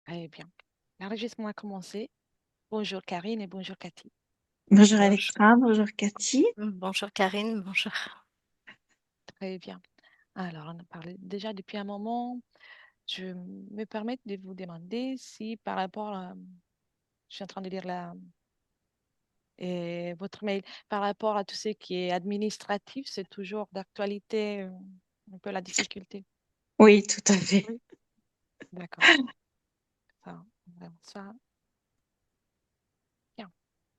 Eh bien, l'enregistrement a commencé. Bonjour Karine et bonjour Cathy. Bonjour Bonjour. Alexa, bonjour Cathy. Bonjour Karine, bonjour. Très bien. Alors, on a parlé déjà depuis un moment. Je me permets de vous demander si par rapport à... Je suis en train de lire votre mail. Par rapport à tout ce qui est administratif, c'est toujours d'actualité, un peu la difficulté. Oui, tout à fait. Oui. D'accord. Ça, vraiment, ça. Bien.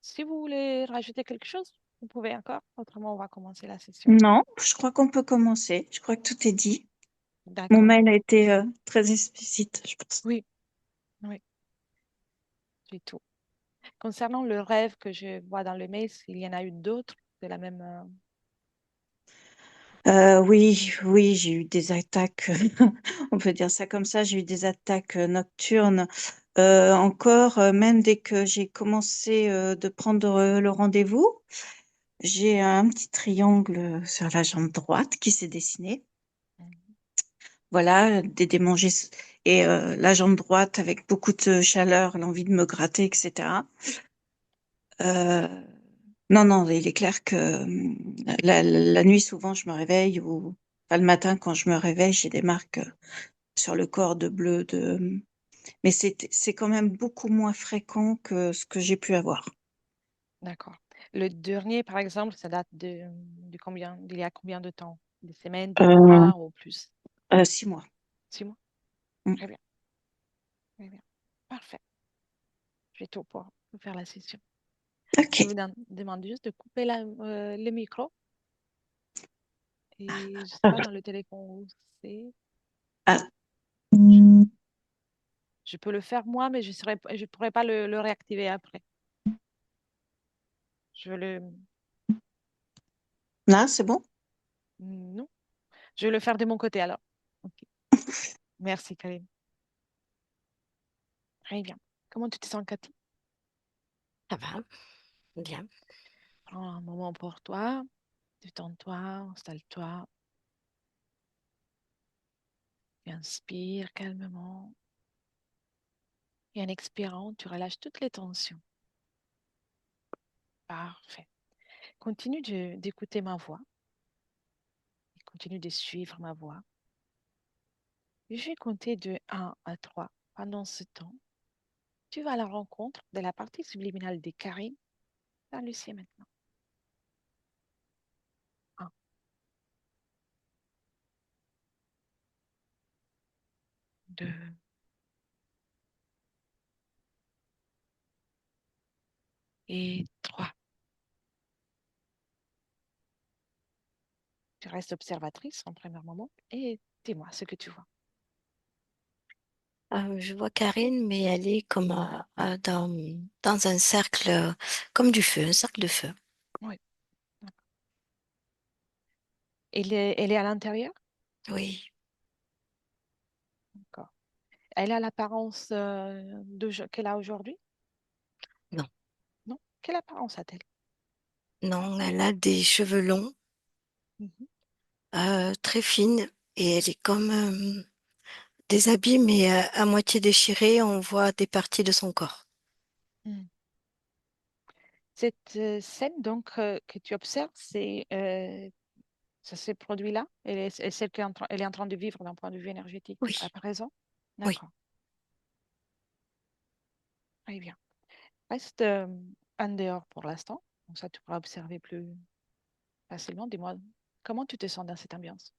Si vous voulez rajouter quelque chose, vous pouvez encore. Autrement, on va commencer la session. Non, je crois qu'on peut commencer. Je crois que tout est dit. Mon D'accord. mail a été très explicite, je pense. Oui, oui, c'est tout. Concernant le rêve que je vois dans le mail, s'il y en a eu d'autres de la même... Oui, oui, j'ai eu des attaques, on peut dire ça comme ça, j'ai eu des attaques nocturnes. Encore, même dès que j'ai commencé de prendre le rendez-vous, j'ai un petit triangle sur la jambe droite qui s'est dessiné. Mhm. Voilà, des démangeaisons et la jambe droite avec beaucoup de chaleur, l'envie de me gratter, etc. Euh, non, non, il est clair que la nuit, souvent, je me réveille ou enfin, le matin, quand je me réveille, j'ai des marques sur le corps de bleu, mais c'est quand même beaucoup moins fréquent que ce que j'ai pu avoir. D'accord. Le dernier, par exemple, ça date de combien, d'il y a combien de temps? Des semaines, des Euh, mois ou plus? 6 mois. 6 mois? Mm. Très bien, très bien. Parfait. J'ai tout pour faire la session. Je Ok. vous demande juste de couper le micro et je ne sais pas Ah, dans le téléphone où c'est. ah, Je, je peux le faire moi, mais je pourrais pas le réactiver après. Je le, là, c'est bon? non, je vais le faire de mon côté alors. Ok. Merci, Karine. Très bien. Comment tu te sens, Cathy? Ça va, bien. Prends un moment pour toi. Détends-toi, installe-toi. Inspire calmement. Et en expirant, tu relâches toutes les tensions. Parfait. Continue d'écouter ma voix. Et continue de suivre ma voix. Je vais compter de 1 à 3. Pendant ce temps, tu vas à la rencontre de la partie subliminale des Karine dans le ciel maintenant. 1, 2, et 3. Tu restes observatrice en premier moment et dis-moi ce que tu vois. Je vois Karine, mais elle est comme dans un cercle, comme du feu, un cercle de feu. Oui, d'accord. Elle est à l'intérieur? Oui, D'accord. Elle a l'apparence qu'elle a aujourd'hui? non, Non? Quelle apparence a-t-elle? non, elle a des cheveux longs, Mhm. très fines, et elle est comme des habits, mais à moitié déchirés. On voit des parties de son corps. Mm. Cette scène donc que tu observes, ça s'est produit là? Et celle elle est en train de vivre d'un point de vue énergétique Oui, à présent? oui. D'accord, très bien. Reste en dehors pour l'instant, comme ça tu pourras observer plus facilement. Dis-moi, comment tu te sens dans cette ambiance?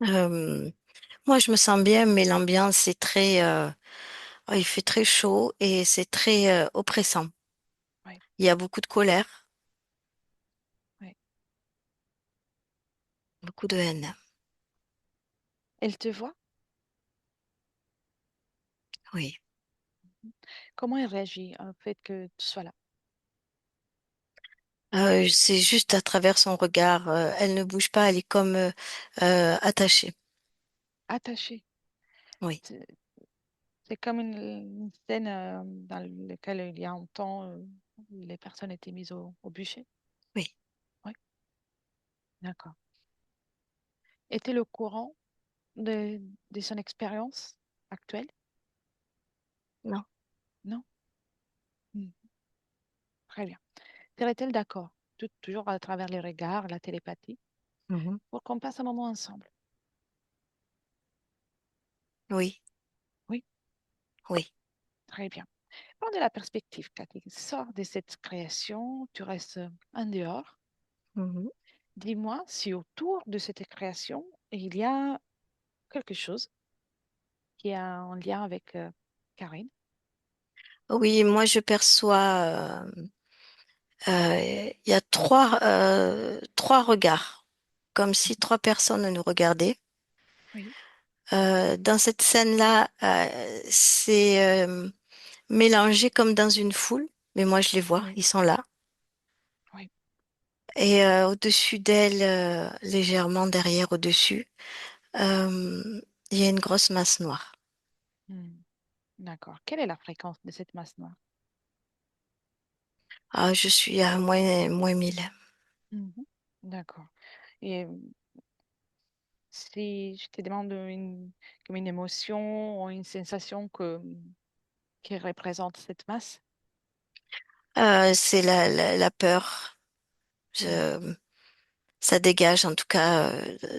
Euh, Moi, je me sens bien, mais l'ambiance est très, oh, il fait très chaud et c'est très oppressant. Oui, Il y a beaucoup de colère, oui. beaucoup de haine. Elle te voit? Oui. Comment elle réagit au fait que tu sois là? C'est juste à travers son regard. Elle ne bouge pas, elle est comme attachée. Attachée. Oui, C'est c'est comme une scène dans laquelle il y a un temps où les personnes étaient mises au bûcher. oui. Oui, d'accord. Était le courant de son expérience? actuelle? Non. Non? Hmm, très bien. Serait-elle d'accord, toujours à travers les regards, la télépathie, Mhm. pour qu'on passe un moment ensemble? Oui, Oui, oui. très bien. Prends de la perspective, Cathy. Sors de cette création, tu restes en dehors. Mhm. Dis-moi si autour de cette création, il y a quelque chose qui est en lien avec Karine. Oui, moi je perçois, il y a trois regards, comme si trois personnes nous regardaient. Oui, Dans cette scène-là, c'est mélangé comme dans une foule, mais moi je les vois, oui, ils sont là. oui. Et au-dessus d'elle, légèrement derrière, au-dessus, euh, il y a une grosse masse noire. Hmm, d'accord. Quelle est la fréquence de cette masse noire? Ah, je suis à moins 1000. Mhm. D'accord. Et si je te demande comme une émotion ou une sensation qui représente cette masse? C'est la peur. Hmm, Je- Ça dégage en tout cas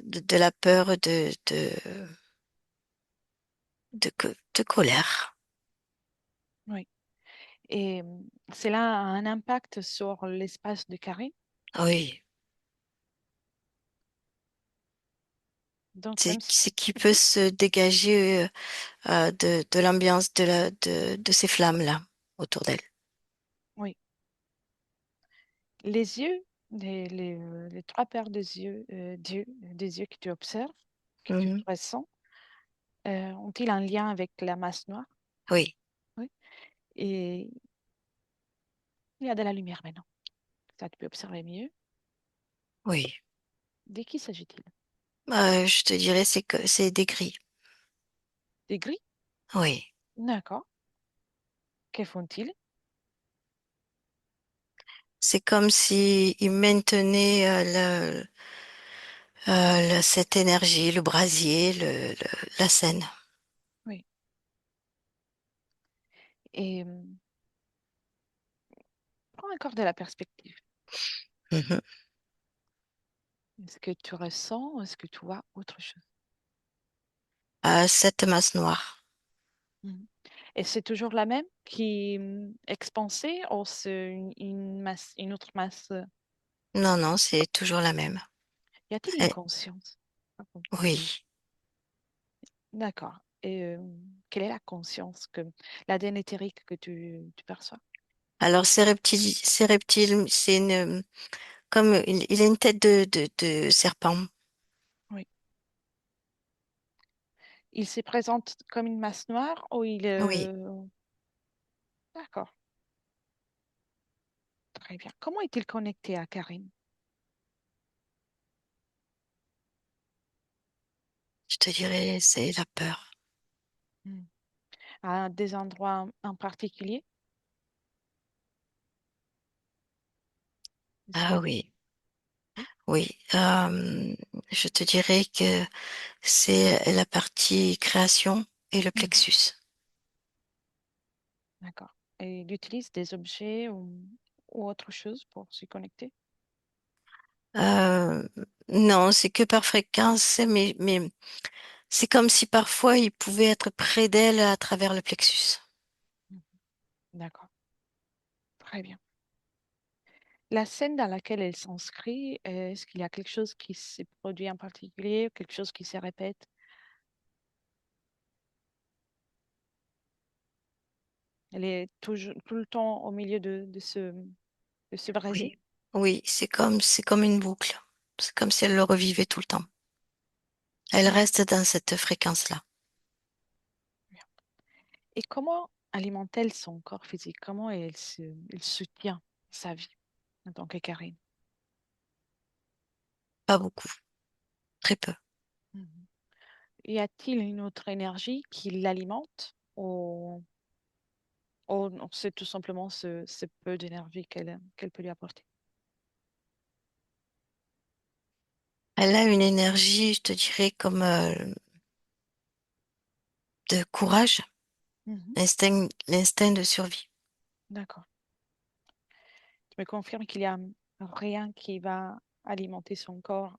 de la peur, de colère. oui. Et cela a un impact sur l'espace de Karine. Oui, Donc, c'est même si... c'est qui peut Mhm. se dégager de l'ambiance de ces flammes-là autour d'elle. Oui. Les yeux, les trois paires des yeux que tu observes, que tu Mhm. ressens, ont-ils un lien avec la masse noire? Oui, Oui. Et il y a de la lumière maintenant. Ça, tu peux observer mieux. oui. De qui s'agit-il? Je te dirais c'est que c'est des gris. Des gris? Oui. D'accord. Que font-ils? C'est comme si ils maintenaient cette énergie, le brasier, la scène. Oui. Et prends encore de la perspective. Mhm. Est-ce que tu ressens, est-ce que tu vois autre chose? Cette masse noire. Mhm. Et c'est toujours la même qui est expansée ou c'est une masse, une autre masse? Non, non, c'est toujours la même. Y a-t-il une Eh, conscience? oui. D'accord. Et quelle est la conscience que l'ADN éthérique que tu perçois? Alors, ces reptiles, c'est comme il a une tête de serpent. Oui. Il se présente comme une masse noire ou il... Oui. D'accord, très bien. Comment est-il connecté à Karine? Je te dirais, c'est la peur. Hmm. À des endroits en particulier? Est-ce Ah que... oui, Oui, oui. Je te dirais que c'est la partie création et le mhm, plexus. d'accord. Et il utilise des objets ou autre chose pour se connecter? Euh, non, c'est que par fréquence, mais c'est comme si parfois il pouvait être près d'elle à travers le plexus. Mhm, d'accord, très bien. La scène dans laquelle elle s'inscrit, est-ce qu'il y a quelque chose qui s'est produit en particulier, quelque chose qui se répète? Elle est toujours, tout le temps au milieu de ce Oui, brasier? oui, c'est comme une boucle. C'est comme si elle le revivait tout le temps. Elle D'accord. reste dans cette fréquence-là. Et comment alimente-t-elle son corps physique? Comment elle se tient sa vie en tant que Karine? Pas beaucoup, très peu. Mhm. Y a-t-il une autre énergie qui l'alimente ou non, c'est tout simplement ce peu d'énergie qu'elle peut lui apporter? Elle a une énergie, je te dirais, comme de courage, Mhm. l'instinct de survie. D'accord. Tu me confirmes qu'il y a rien qui va alimenter son corps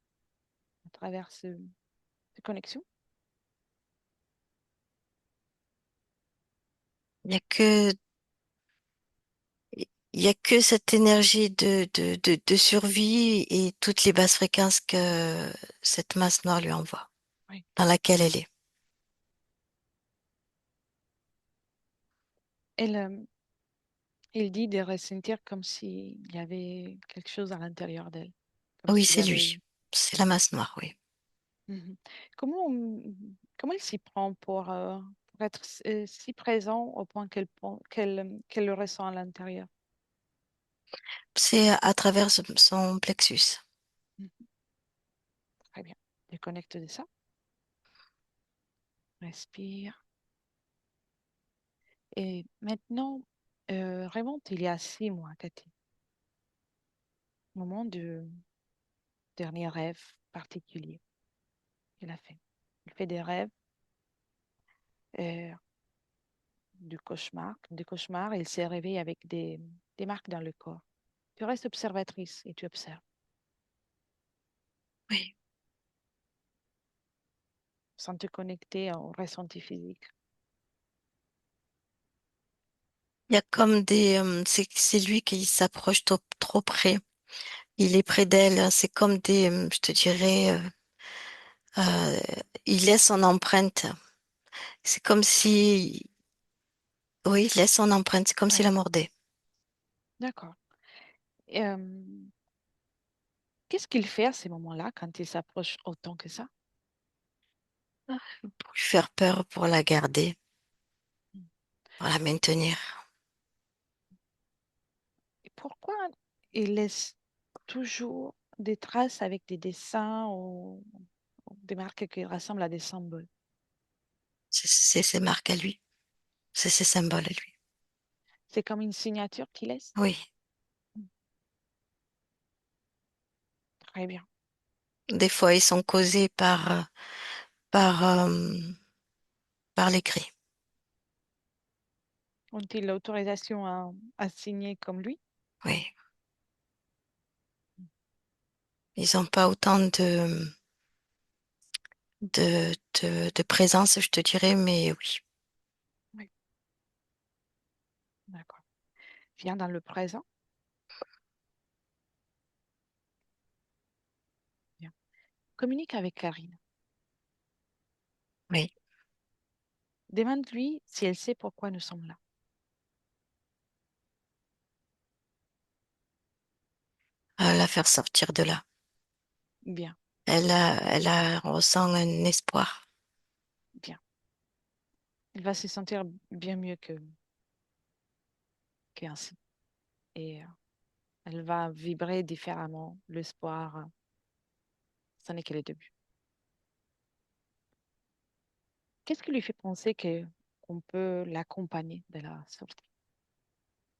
à travers ces connexions? Il y a que, il y a que cette énergie de survie et toutes les basses fréquences que cette masse noire lui envoie, Oui. dans laquelle elle est. Elle, il dit de ressentir comme s'il y avait quelque chose à l'intérieur d'elle, comme Oui, s'il y c'est avait... lui. C'est la masse noire, oui. Mhm. Comment, comment il s'y prend pour être si présent au point qu'elle le ressent à l'intérieur? C'est à travers son plexus. Mhm. Très bien. Déconnecte de ça. Respire. Et maintenant, remonte il y a 6 mois, Cathy, moment du dernier rêve particulier qu'elle a fait. Elle fait des rêves, euh, des cauchemars, et elle s'est réveillée avec des marques dans le corps. Tu restes observatrice et tu observes, Oui. sans te connecter au ressenti physique. Il y a comme c'est lui qui s'approche trop près. Il est près d'elle. C'est comme je te dirais, euh, il laisse son empreinte. C'est comme si, oui, il laisse son empreinte. C'est comme s'il Ouais, la mordait. d'accord. Et, qu'est-ce qu'il fait à ces moments-là quand il s'approche autant que ça? Pour lui faire peur, pour la garder, Mm. pour la maintenir. Et pourquoi il laisse toujours des traces avec des dessins ou des marques qui ressemblent à des symboles? C'est ses marques à lui. C'est ses symboles à lui. C'est comme une signature qu'il laisse? Oui. Mm. Très bien. Des fois, ils sont causés par, par l'écrit. Ont-ils l'autorisation à signer comme lui? Oui. Ils n'ont pas autant de présence, je te dirais, mais oui. Oui, d'accord. Viens dans le présent. Bien. Communique avec Karine. Oui. Demande-lui si elle sait pourquoi nous sommes là. À la faire sortir de là. Bien, On ressent un espoir. bien. Elle va se sentir bien mieux qu'ainsi. Et elle va vibrer différemment. L'espoir, ce n'est que le début. Qu'est-ce qui lui fait penser qu'on peut l'accompagner de la sortie?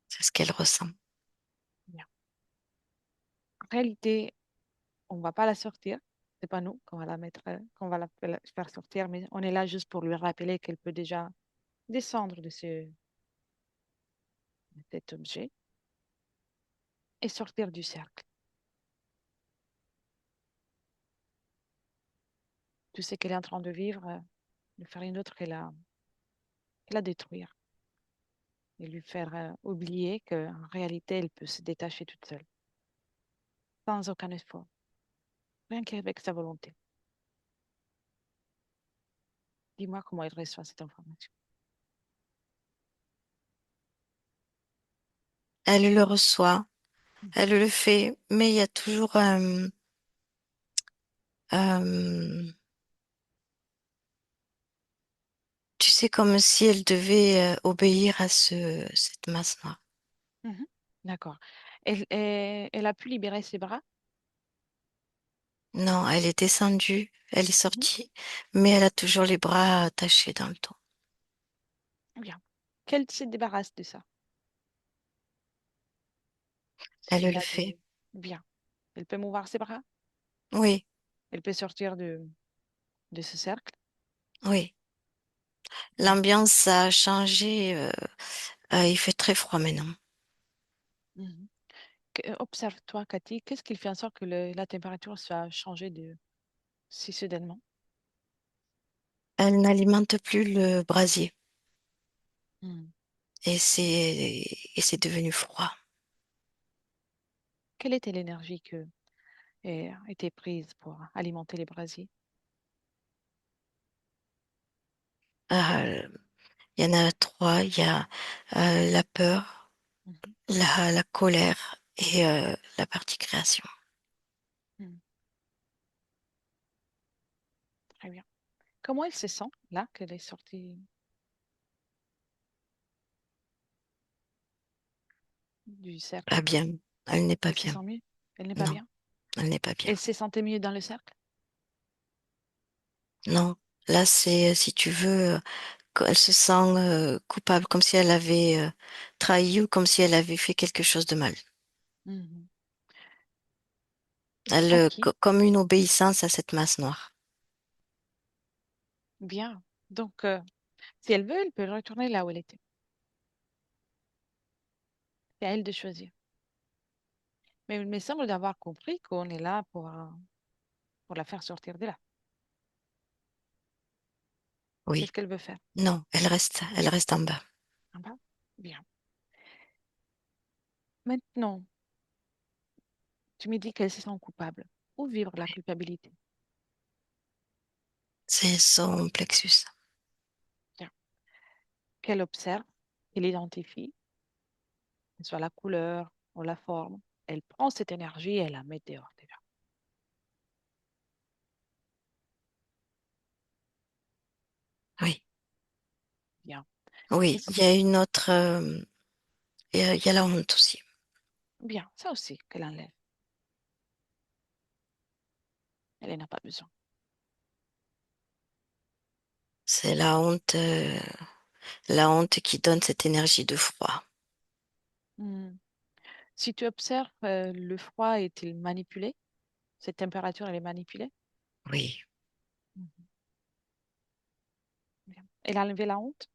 C'est ce qu'elle ressent. Bien. En réalité, on ne va pas la sortir. C'est pas nous qu'on va la mettre, qu'on va la faire sortir, mais on est là juste pour lui rappeler qu'elle peut déjà descendre de cet objet et sortir du cercle. Tout ce qu'elle est en train de vivre, ne fait rien d'autre que la détruire et lui faire oublier qu'en réalité, elle peut se détacher toute seule, sans aucun effort, rien qu'avec sa volonté. Dis-moi comment elle reçoit cette information. Elle le reçoit, Mhm. elle le fait, mais il y a toujours euh, tu sais, comme si elle devait obéir à cette masse noire. Mhm. D'accord. Elle a pu libérer ses bras? Non, elle est descendue, elle est Mhm. sortie, mais elle a toujours les bras attachés dans le dos. Bien. Qu'elle se débarrasse de ça. Elle S'il y le a fait. Bien. Elle peut mouvoir ses bras. Oui, Elle peut sortir de ce cercle. oui. Mhm. L'ambiance a changé. Il fait très froid maintenant. Mhm. Observe-toi, Cathy, qu'est-ce qui fait en sorte que la température soit changée si soudainement? Elle n'alimente plus le brasier Mhm. et c'est devenu froid. Quelle était l'énergie que a été prise pour alimenter les brasiers? Euh, Il y en a trois. Il y a la peur, Mhm. la colère et la partie création. Mhm. Très bien. Comment elle se sent là qu'elle est sortie du cercle? Pas bien. Elle n'est pas Elle se bien. sent mieux? Elle n'est pas Non, bien? elle n'est pas bien. Elle se sentait mieux dans le cercle? Non. Là, c'est, si tu veux, elle se sent coupable, comme si elle avait trahi ou comme si elle avait fait quelque chose de mal. Mhm. Elle, Ok, comme une obéissance à cette masse noire. bien. Donc, si elle veut, elle peut retourner là où elle était. C'est à elle de choisir. Mais il me semble d'avoir compris qu'on est là pour la faire sortir de là. C'est Oui. ce qu'elle veut faire. Non, elle reste en bas. Ah bah, bien. Maintenant, tu me dis qu'elle se sent coupable. Où vivre la culpabilité? C'est son plexus. Bien. Qu'elle observe, qu'elle identifie, que ce soit la couleur ou la forme. Elle prend cette énergie et elle la met dehors déjà. Oui. Bien. Oui, Est-ce- il y a une autre, il y a la honte aussi. Bien, ça aussi, qu'elle enlève. Elle n'en a pas besoin. C'est la honte qui donne cette énergie de froid. Hmm. Si tu observes, le froid est-il manipulé? Cette température, elle est manipulée? Oui. Mhm. Bien. Elle a enlevé la honte?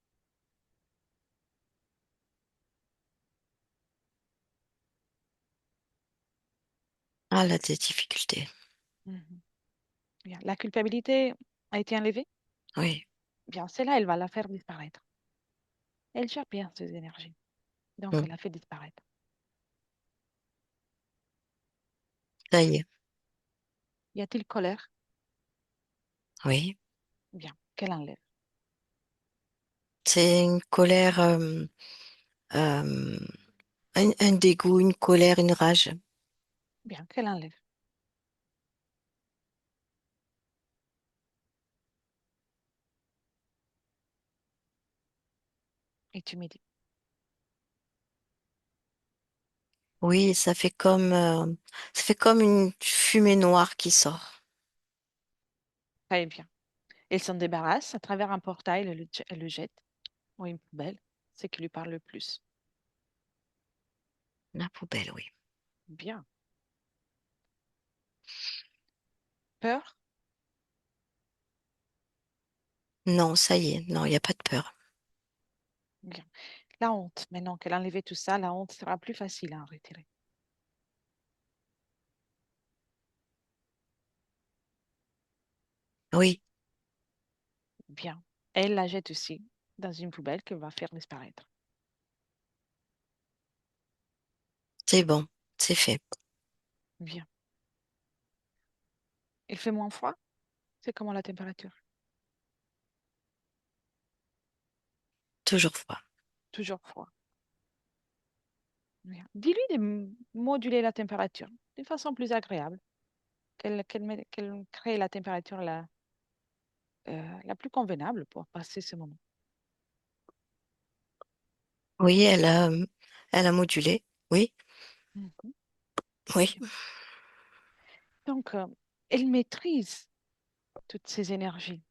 Ah, elle a des difficultés. Mhm. Bien. La culpabilité a été enlevée? Oui. Bien, celle-là, elle va la faire disparaître. Elle gère bien ses énergies. Donc, Mm. elle la fait disparaître. Ça y est. Y a-t-il colère? Oui. Bien, qu'elle enlève. C'est une colère, euh, un dégoût, une colère, une rage. Bien, qu'elle enlève. Et tu me dis. Oui, ça fait comme une fumée noire qui sort. Très bien. Elle s'en débarrasse à travers un portail, elle le jette ou une poubelle. C'est qui lui parle le plus. La poubelle, oui. Bien. Peur? Non, ça y est. Non, il n'y a pas de peur. Bien. La honte. Maintenant qu'elle a enlevé tout ça, la honte sera plus facile à en retirer. Oui, Bien. Elle la jette aussi dans une poubelle qu'elle va faire disparaître. c'est bon. C'est fait. Bien. Il fait moins froid? C'est comment la température? Toujours froid. Toujours froid. Bien. Dis-lui de moduler la température d'une façon plus agréable, qu'elle crée la température la plus convenable pour passer ce moment. Oui, elle a modulé. Oui, Mhm. oui, Bien. Donc, elle maîtrise toutes ces énergies.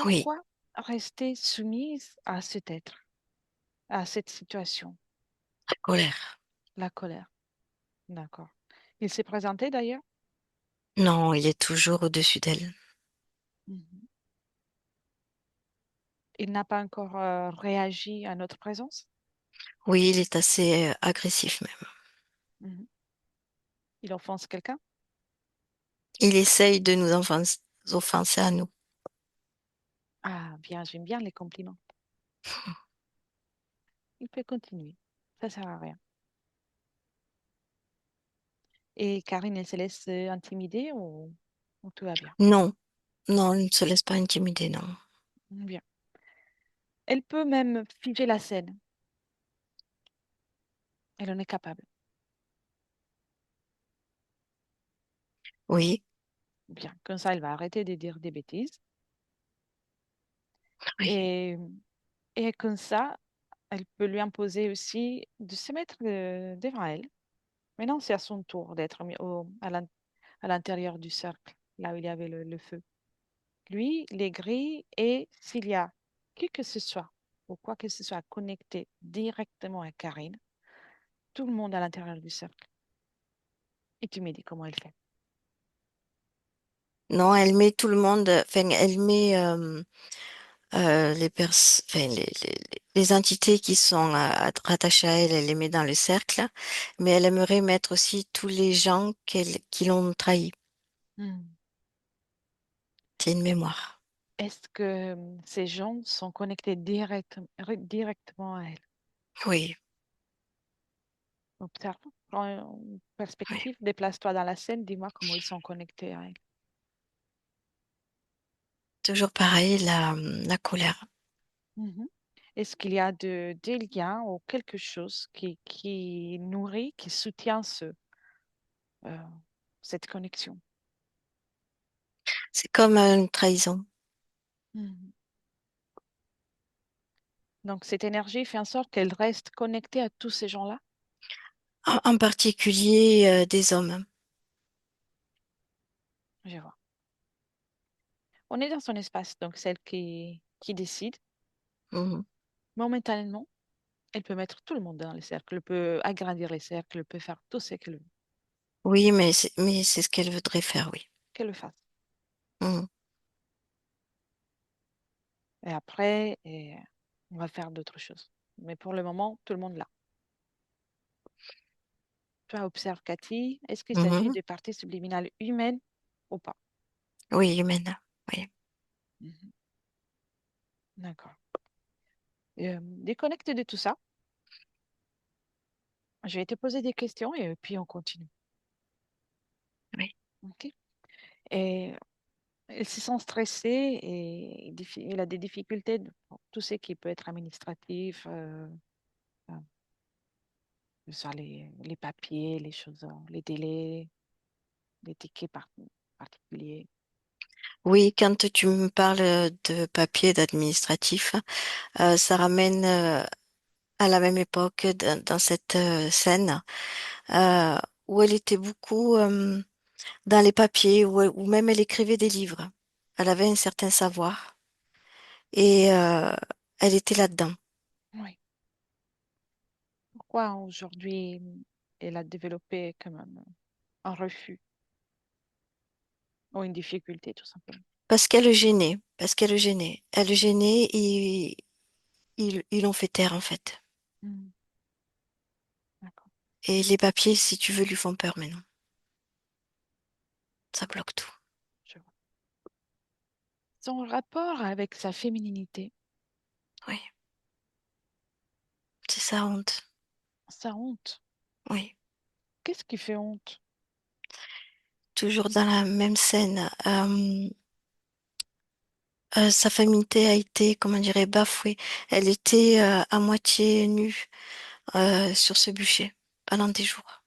oui. Pourquoi rester soumise à cet être, à cette situation, La colère. la colère? D'accord. Il s'est présenté d'ailleurs? Non, il est toujours au-dessus d'elle. Mhm. Il n'a pas encore réagi à notre présence? Oui, il est assez agressif même. Mhm. Il offense quelqu'un? Il essaye de nous offenser à nous. Ah, bien, j'aime bien les compliments. Il peut continuer. Ça sert à rien. Et Karine, elle se laisse intimider ou tout va bien? Non, non, il ne se laisse pas intimider, non. Bien. Elle peut même figer la scène. Elle en est capable. Oui, Bien. Comme ça, elle va arrêter de dire des bêtises. oui. Et, et comme ça, elle peut lui imposer aussi de se mettre devant elle. Maintenant, c'est à son tour d'être mis à l'intérieur du cercle, là où il y avait le feu. Lui, les grilles, et s'il y a qui que ce soit, ou quoi que ce soit connecté directement à Karine, tout le monde à l'intérieur du cercle. Et tu me dis comment elle fait. Non, elle met tout le monde, enfin, elle met enfin, les entités qui sont rattachées à elle, elle les met dans le cercle, mais elle aimerait mettre aussi tous les gens qui l'ont trahi. Hmm. C'est une Et mémoire. est-ce que ces gens sont connectés directement à elle? Oui, Observe, prends une oui. perspective, déplace-toi dans la scène, dis-moi comment ils sont connectés à elle. Toujours pareil, la colère. Mhm. Est-ce qu'il y a des liens ou quelque chose qui nourrit, qui soutient euh, cette connexion? C'est comme une trahison. Mhm. Donc, cette énergie fait en sorte qu'elle reste connectée à tous ces gens-là. En particulier des hommes. Je vois. On est dans son espace, donc celle qui décide. Mhm. Momentanément, elle peut mettre tout le monde dans les cercles, elle peut agrandir les cercles, elle peut faire tout ce qu'elle veut, Oui, mais c'est ce qu'elle voudrait faire, oui. qu'elle le fasse. Mhm. Et après, on va faire d'autres choses. Mais pour le moment, tout le monde là. Toi, observe Cathy. Est-ce qu'il s'agit Mhm. de parties subliminales humaines ou pas? Oui, humaine. Oui. Mhm. D'accord. Déconnecte de tout ça. Je vais te poser des questions et puis on continue. Oui. OK? Et elle se sent stressée et elle a des difficultés, bon, tout ce qui peut être administratif, euh, que ce soit les papiers, les choses, les délais, les tickets particuliers. Oui, quand tu me parles de papier, d'administratif, ça ramène à la même époque dans cette scène euh, où elle était beaucoup dans les papiers, où même elle écrivait des livres. Elle avait un certain savoir et elle était là-dedans. Oui. Pourquoi aujourd'hui elle a développé quand même un refus ou une difficulté tout simplement? Parce qu'elle le gênait. Elle le gênait et ils l'ont fait taire en fait. Hmm, d'accord, Et les papiers, si tu veux, lui font peur maintenant. Ça bloque tout. je vois. Son rapport avec sa fémininité, Oui, c'est sa honte. sa honte. Oui. Qu'est-ce qui fait honte? Toujours dans la même scène. Sa féminité a été, comment dirais, bafouée. Elle était à moitié nue sur ce bûcher pendant des jours.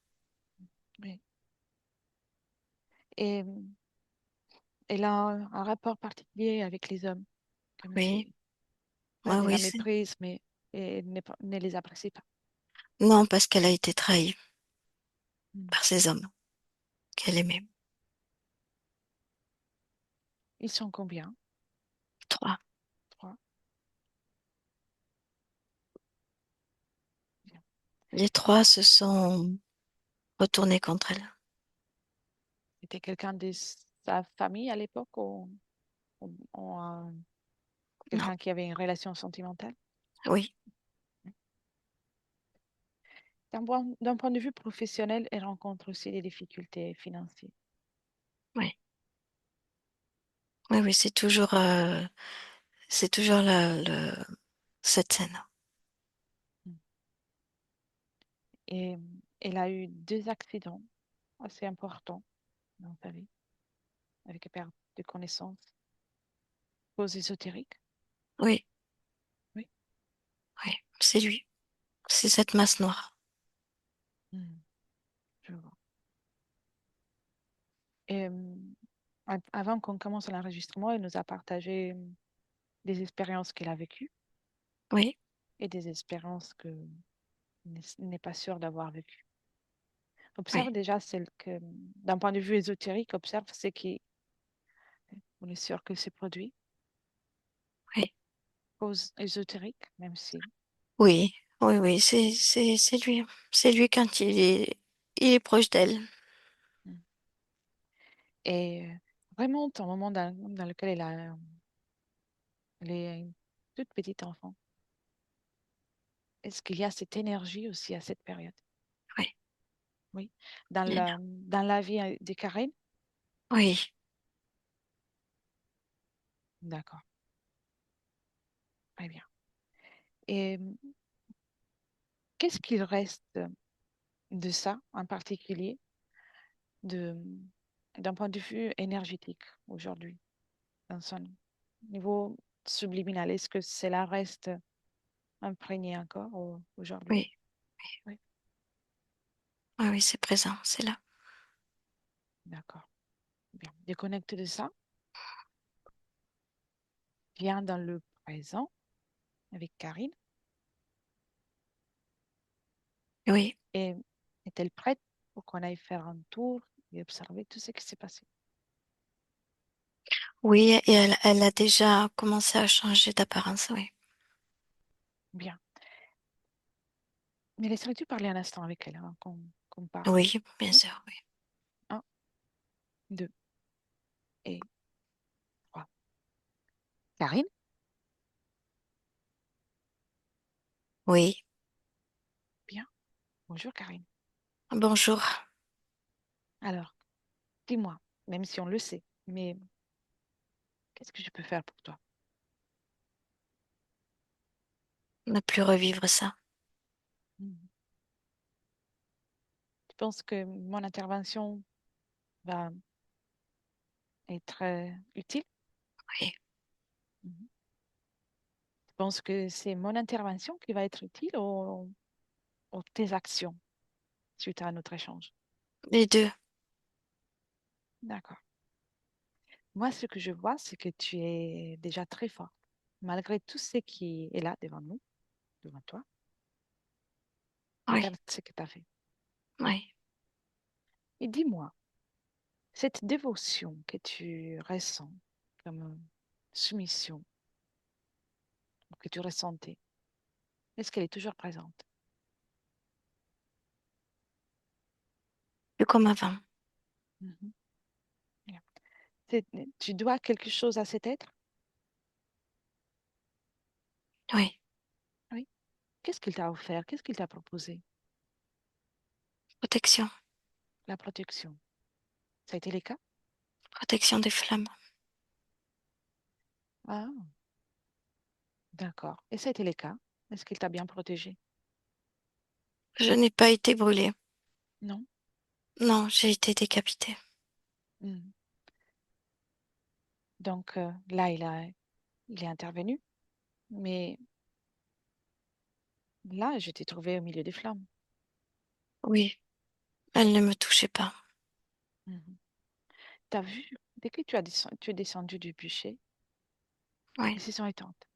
Oui. Et elle a un rapport particulier avec les hommes, comme Oui, si pas ouais, de la oui, méprise, mais elle ne les apprécie pas. non, parce qu'elle a été trahie Hmm. par ces hommes qu'elle aimait. Ils sont combien? Trois. Trois. Bien. Les trois se sont retournés contre elle. C'était quelqu'un de sa famille à l'époque ou, Non. Quelqu'un qui avait une relation sentimentale? Oui, D'un point de vue professionnel, elle rencontre aussi des difficultés financières. oui. Oui, oui, c'est toujours cette scène. Mm. Et elle a eu deux accidents assez importants dans sa vie, avec la perte de connaissances, cause ésotérique. Oui, Oui. oui, c'est lui. C'est cette masse noire. Mm. Je vois. Et, avant qu'on commence l'enregistrement, elle nous a partagé des expériences qu'elle a vécues Oui, et des expériences que n'est pas sûre d'avoir vécues. Observe oui, déjà celle que, d'un point de vue ésotérique, observe ce qui, on est sûr que c'est produit, oui. cause ésotérique, même si. Oui, oui, oui, c'est lui. C'est lui quand il est proche d'elle. Mm. Et vraiment, un moment dans lequel elle est une toute petite enfant, est-ce qu'il y a cette énergie aussi à cette période? Oui, Oui. il est là. Dans la vie de Karine? Oui, D'accord, très bien. Et qu'est-ce qu'il reste de ça en particulier, de, d'un point de vue énergétique aujourd'hui, dans son niveau subliminal? Est-ce que cela reste imprégné encore aujourd'hui? oui, Oui, oui, oui, c'est présent, c'est là. d'accord. Bien. Déconnecte de ça, viens dans le présent avec Karine Oui, et est-elle prête pour qu'on aille faire un tour et observer tout ce qui s'est passé? oui, et elle a déjà commencé à changer d'apparence, oui. Bien. Mais laisserais-tu parler un instant avec elle avant qu'on parle? Oui, bien Oui. sûr, oui. Un, deux et trois. Karine? Oui, Bien. Bonjour Karine. bonjour. Alors, dis-moi, même si on le sait, mais qu'est-ce que je peux faire pour toi? Ne plus revivre ça. Mhm. Tu penses que mon intervention va être utile? Oui. Mhm. Tu penses que c'est mon intervention qui va être utile ou tes actions suite à notre échange? Les deux. D'accord. Moi, ce que je vois, c'est que tu es déjà très fort. Malgré tout ce qui est là devant nous, devant toi, Oui, regarde ce que tu as fait. oui, Et dis-moi, cette dévotion que tu ressens comme soumission que tu ressentais, est-ce qu'elle est toujours présente? plus comme avant. Mhm. Bien. Tu dois quelque chose à cet être? Oui, Oui. Qu'est-ce qu'il t'a offert? Qu'est-ce qu'il t'a proposé? protection, La protection. Ça a été le cas? protection des flammes. Ah, d'accord. Et ça a été le cas? Est-ce qu'il t'a bien protégé? Je n'ai pas été brûlée. Non? Non, j'ai été décapitée. Mhm. Donc là, il est intervenu, mais là, je t'ai trouvé au milieu des flammes. Oui, elle ne me touchait pas. Mhm. T'as vu, dès que tu es descendu du bûcher, Oui, ils se sont éteintes.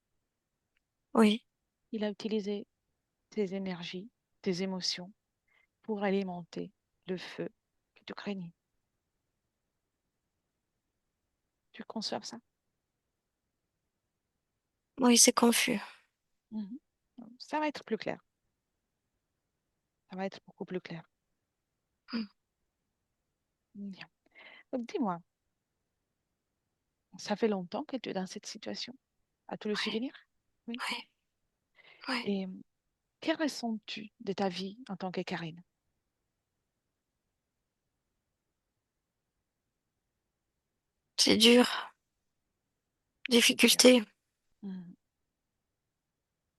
oui, Il a utilisé tes énergies, tes émotions pour alimenter le feu que tu craignais. Tu conçois ça? oui, c'est confus. Mhm. Ça va être plus clair. Ça va être beaucoup plus clair. Mm. Bien. Donc, dis-moi, ça fait longtemps que tu es dans cette situation? à tout le Oui, souvenir? Oui. oui, oui. Et que ressens-tu de ta vie en tant que Karine? C'est dur. C'est dur. Difficulté. Mhm.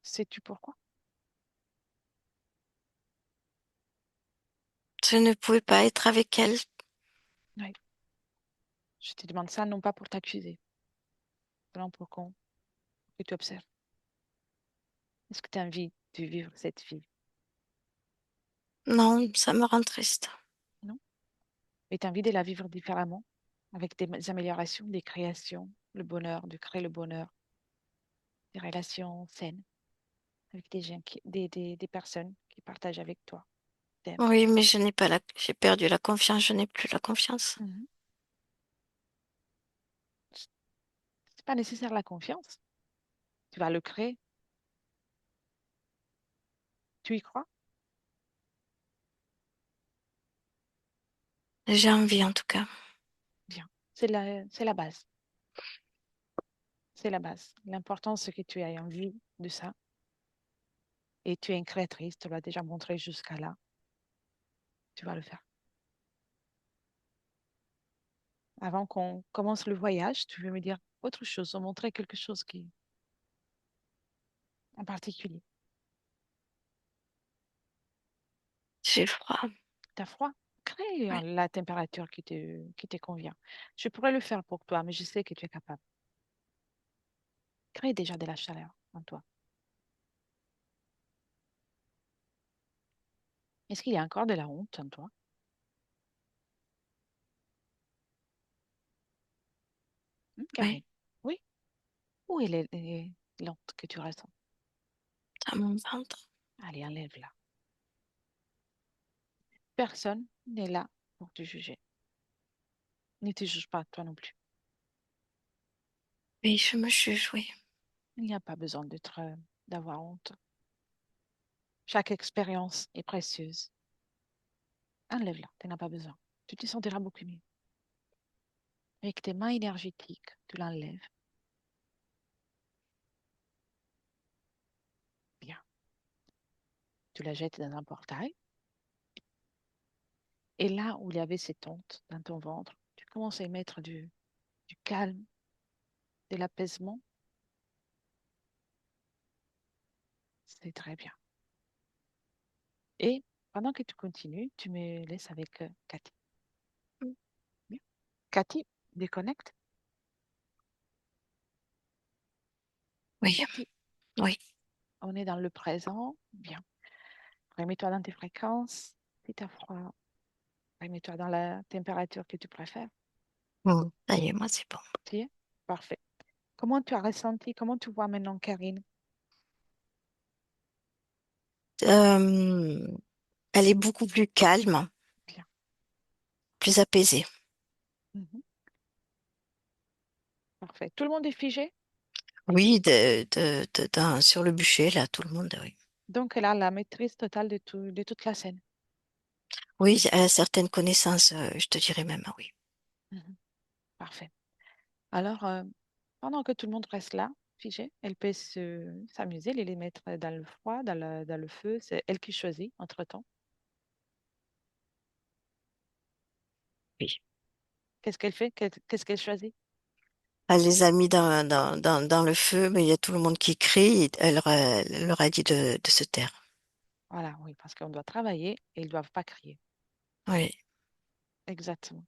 Sais-tu pourquoi? Je ne pouvais pas être avec elle. Oui. Je te demande ça non pas pour t'accuser, non pour que tu observes. Est-ce que tu as envie de vivre cette vie? Non, ça me rend triste. Non? Et tu as envie de la vivre différemment, avec des améliorations, des créations, le bonheur, de créer le bonheur, des relations saines avec des gens des personnes qui partagent avec toi, t'aiment. Oui, mais j'ai perdu la confiance, je n'ai plus la confiance. Mhm. C'est pas nécessaire la confiance. Tu vas le créer. Tu y crois? J'ai envie en tout cas. Bien. C'est la base. C'est la base. L'important, c'est que tu aies envie de ça. Et tu es une créatrice, tu l'as déjà montré jusqu'à là. Tu vas le faire. Avant qu'on commence le voyage, tu veux me dire autre chose, ou montrer quelque chose qui, en particulier. J'ai froid. T'as froid? Crée Oui, la température qui te convient. Je pourrais le faire pour toi, mais je sais que tu es capable. Crée déjà de la chaleur en toi. Est-ce qu'il y a encore de la honte en toi? oui, Karine? Oui? Où est l'honte que tu ressens? dans mon ventre. Allez, enlève-la. Personne n'est là pour te juger. Ne te juge pas, toi non plus. Oui, je me juge, oui. Il n'y a pas besoin d'avoir honte. Chaque expérience est précieuse. Enlève-la, tu n'en as pas besoin. Tu te sentiras beaucoup mieux. Avec tes mains énergétiques, tu l'enlèves. Bien. Tu la jettes dans un portail. Et là où il y avait cette honte dans ton ventre, tu commences à y mettre du calme, de l'apaisement. C'est très bien. Et pendant que tu continues, tu me laisses avec Cathy. Bien. Cathy, déconnecte. Oui, Cathy, oui. on est dans le présent. Bien. Remets-toi dans tes fréquences. Si tu as froid, remets-toi dans la température que tu préfères. Ça y est, moi, c'est bon. Tu y es? Parfait. Comment tu as ressenti, comment tu vois maintenant Karine? Euh, Elle est beaucoup plus calme, Bien. plus apaisée. Mhm. Parfait. Tout le monde est figé? Oui, sur le bûcher, là, tout le monde, oui. Donc elle a la maîtrise totale de toute la scène. Oui, elle a certaines connaissances, je te dirais même, oui. Mhm. Parfait. Alors, pendant que tout le monde reste là, figé, elle peut s'amuser, les mettre dans le froid, dans le feu. C'est elle qui choisit entre-temps. Oui. Qu'est-ce qu'elle fait? Qu'est-ce qu'elle choisit? Elle les a mis dans le feu, mais il y a tout le monde qui crie. Et elle leur a dit de se taire. Voilà, oui, parce qu'on doit travailler et ils ne doivent pas crier. Oui. Exactement.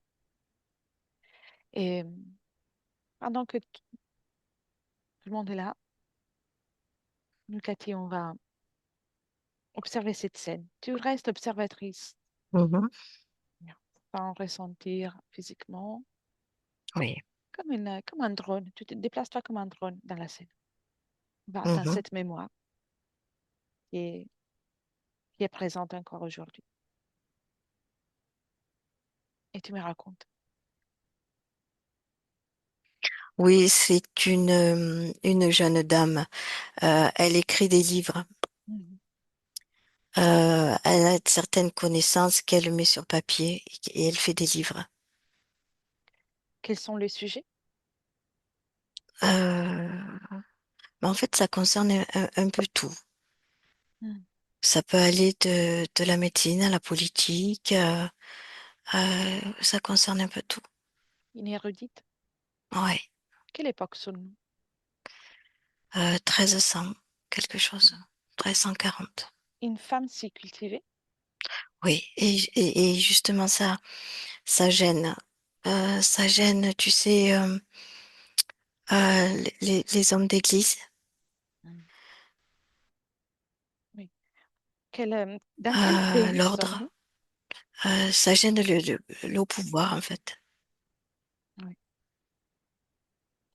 Et pendant que tout le monde est là, nous, Cathy, on va observer cette scène. Tu restes observatrice, Mhm. bien, sans ressentir physiquement, Oui. comme un drone. Tu te déplaces-toi comme un drone dans la scène. Va dans Mhm. cette mémoire qui est, qui est présente encore aujourd'hui. Et tu me racontes. Oui, c'est une jeune dame. Elle écrit des livres. Mhm. Elle a certaines connaissances qu'elle met sur papier et elle fait des livres. Quels sont les sujets? Euh, Mais en fait, ça concerne un peu tout. Hmm. Ça peut aller de la médecine à la politique, ça concerne un peu tout. Une érudite? Ouais, Quelle époque sommes-nous? 1300, quelque chose. 1340. Une femme si cultivée? Oui, et justement ça gêne. Ça gêne, tu sais, les hommes d'église. Hmm. Oui. Dans quel pays L'ordre, sommes-nous? ça gêne le pouvoir en fait. Oui.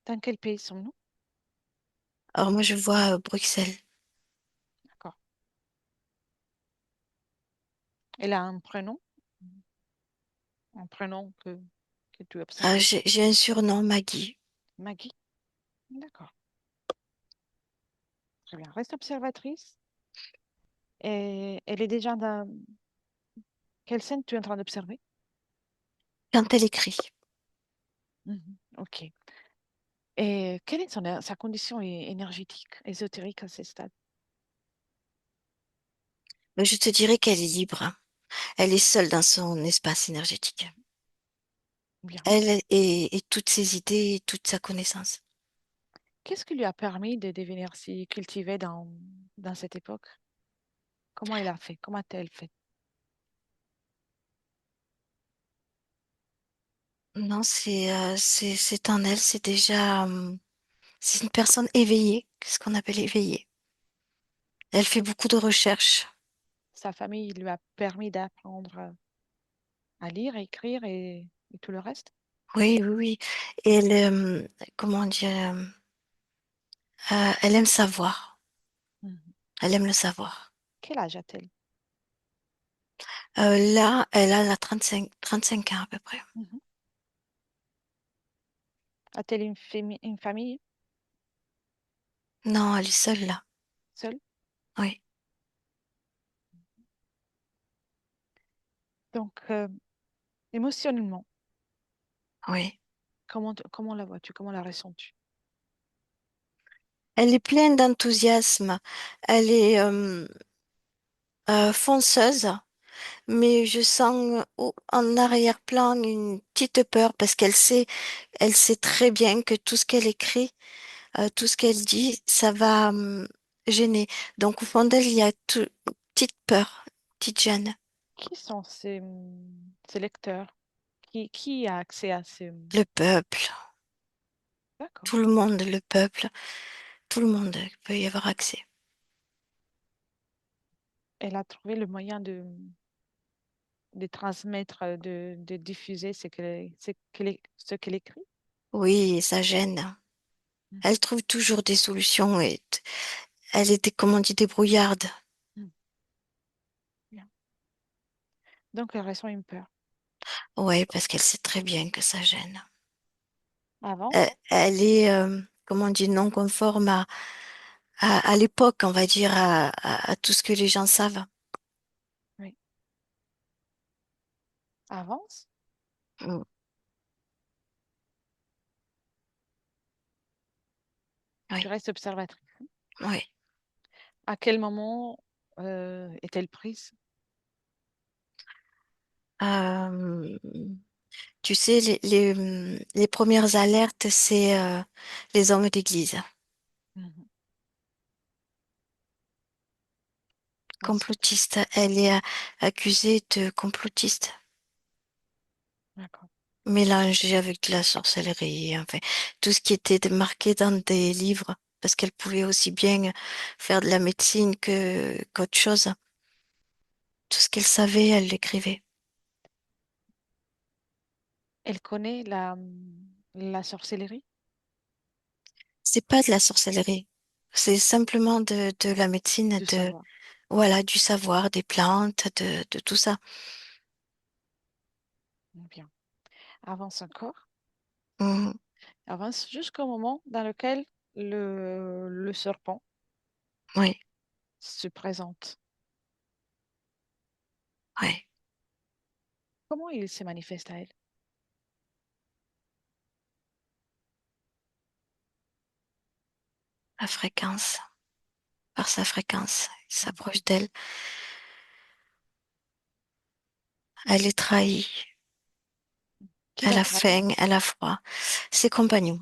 Dans quel pays sommes-nous? Alors moi je vois Bruxelles. D'accord. Elle a un prénom? Un prénom que tu observes? J'ai un surnom, Maggie. Maggie? D'accord. Très bien. Reste observatrice. Et elle est déjà dans... Quelle scène tu es en train d'observer? Quand elle écrit, Mhm. Ok. Et quelle est sa condition énergétique, ésotérique à ce stade? je te dirais qu'elle est libre. Elle est seule dans son espace énergétique. Mhm. Bien. Elle et toutes ses idées et toute sa connaissance. Qu'est-ce qui lui a permis de devenir si cultivée dans cette époque? Comment elle a fait? Comment a-t-elle fait? Non, c'est en elle, c'est déjà, c'est une personne éveillée, ce qu'on appelle éveillée. Elle fait beaucoup de recherches. Sa famille lui a permis d'apprendre à lire, à écrire et tout le reste? Oui, oui, oui. Et elle, comment dire, elle aime savoir. Mhm. Elle aime le savoir. Quel âge a-t-elle? Là, elle a la 35 ans à peu près. Mhm. A-t-elle une famille Non, elle est seule là. seule? Oui, Donc, émotionnellement, oui. comment la vois-tu? Comment la ressens-tu? Elle est pleine d'enthousiasme. Elle est fonceuse, mais je sens en arrière-plan une petite peur parce elle sait très bien que tout ce qu'elle écrit, tout ce qu'elle dit, ça va gêner. Donc au fond d'elle, il y a une petite peur, une petite gêne. Qui sont ces lecteurs? Qui a accès à ces... Le peuple, D'accord. tout le monde, le peuple, tout le monde peut y avoir accès. Elle a trouvé le moyen de transmettre, de diffuser ce qu'elle écrit. Oui, ça gêne. Mhm. Elle trouve toujours des solutions et elle était, comme on dit, débrouillarde. Mhm. Bien. Donc, elle ressent une peur. Oui, parce qu'elle sait très bien que ça gêne. Avance, Elle est, comment on dit, non conforme à l'époque, on va dire, à tout ce que les gens savent. oui. Avance, Mm, tu oui, restes observatrice. oui. À quel moment est-elle prise? Euh, tu sais, les premières alertes, c'est les hommes d'église. Mhm. Ensuite, Complotiste. Elle est accusée de complotiste. d'accord. Mélangée avec de la sorcellerie, enfin, tout ce qui était marqué dans des livres, parce qu'elle pouvait aussi bien faire de la médecine qu'autre chose. Tout ce qu'elle savait, elle l'écrivait. Elle connaît la sorcellerie, C'est pas de la sorcellerie. C'est simplement de la médecine, du savoir. voilà, du savoir, des plantes, de tout ça. Bien. Avance encore. Mhm. Avance jusqu'au moment dans lequel le serpent Oui, se présente. oui. Comment il se manifeste à elle? la fréquence, par sa fréquence. Il Mhm. s'approche d'elle. Elle est trahie. Qui Elle l'a a trahi? faim, elle a froid. Ses compagnons,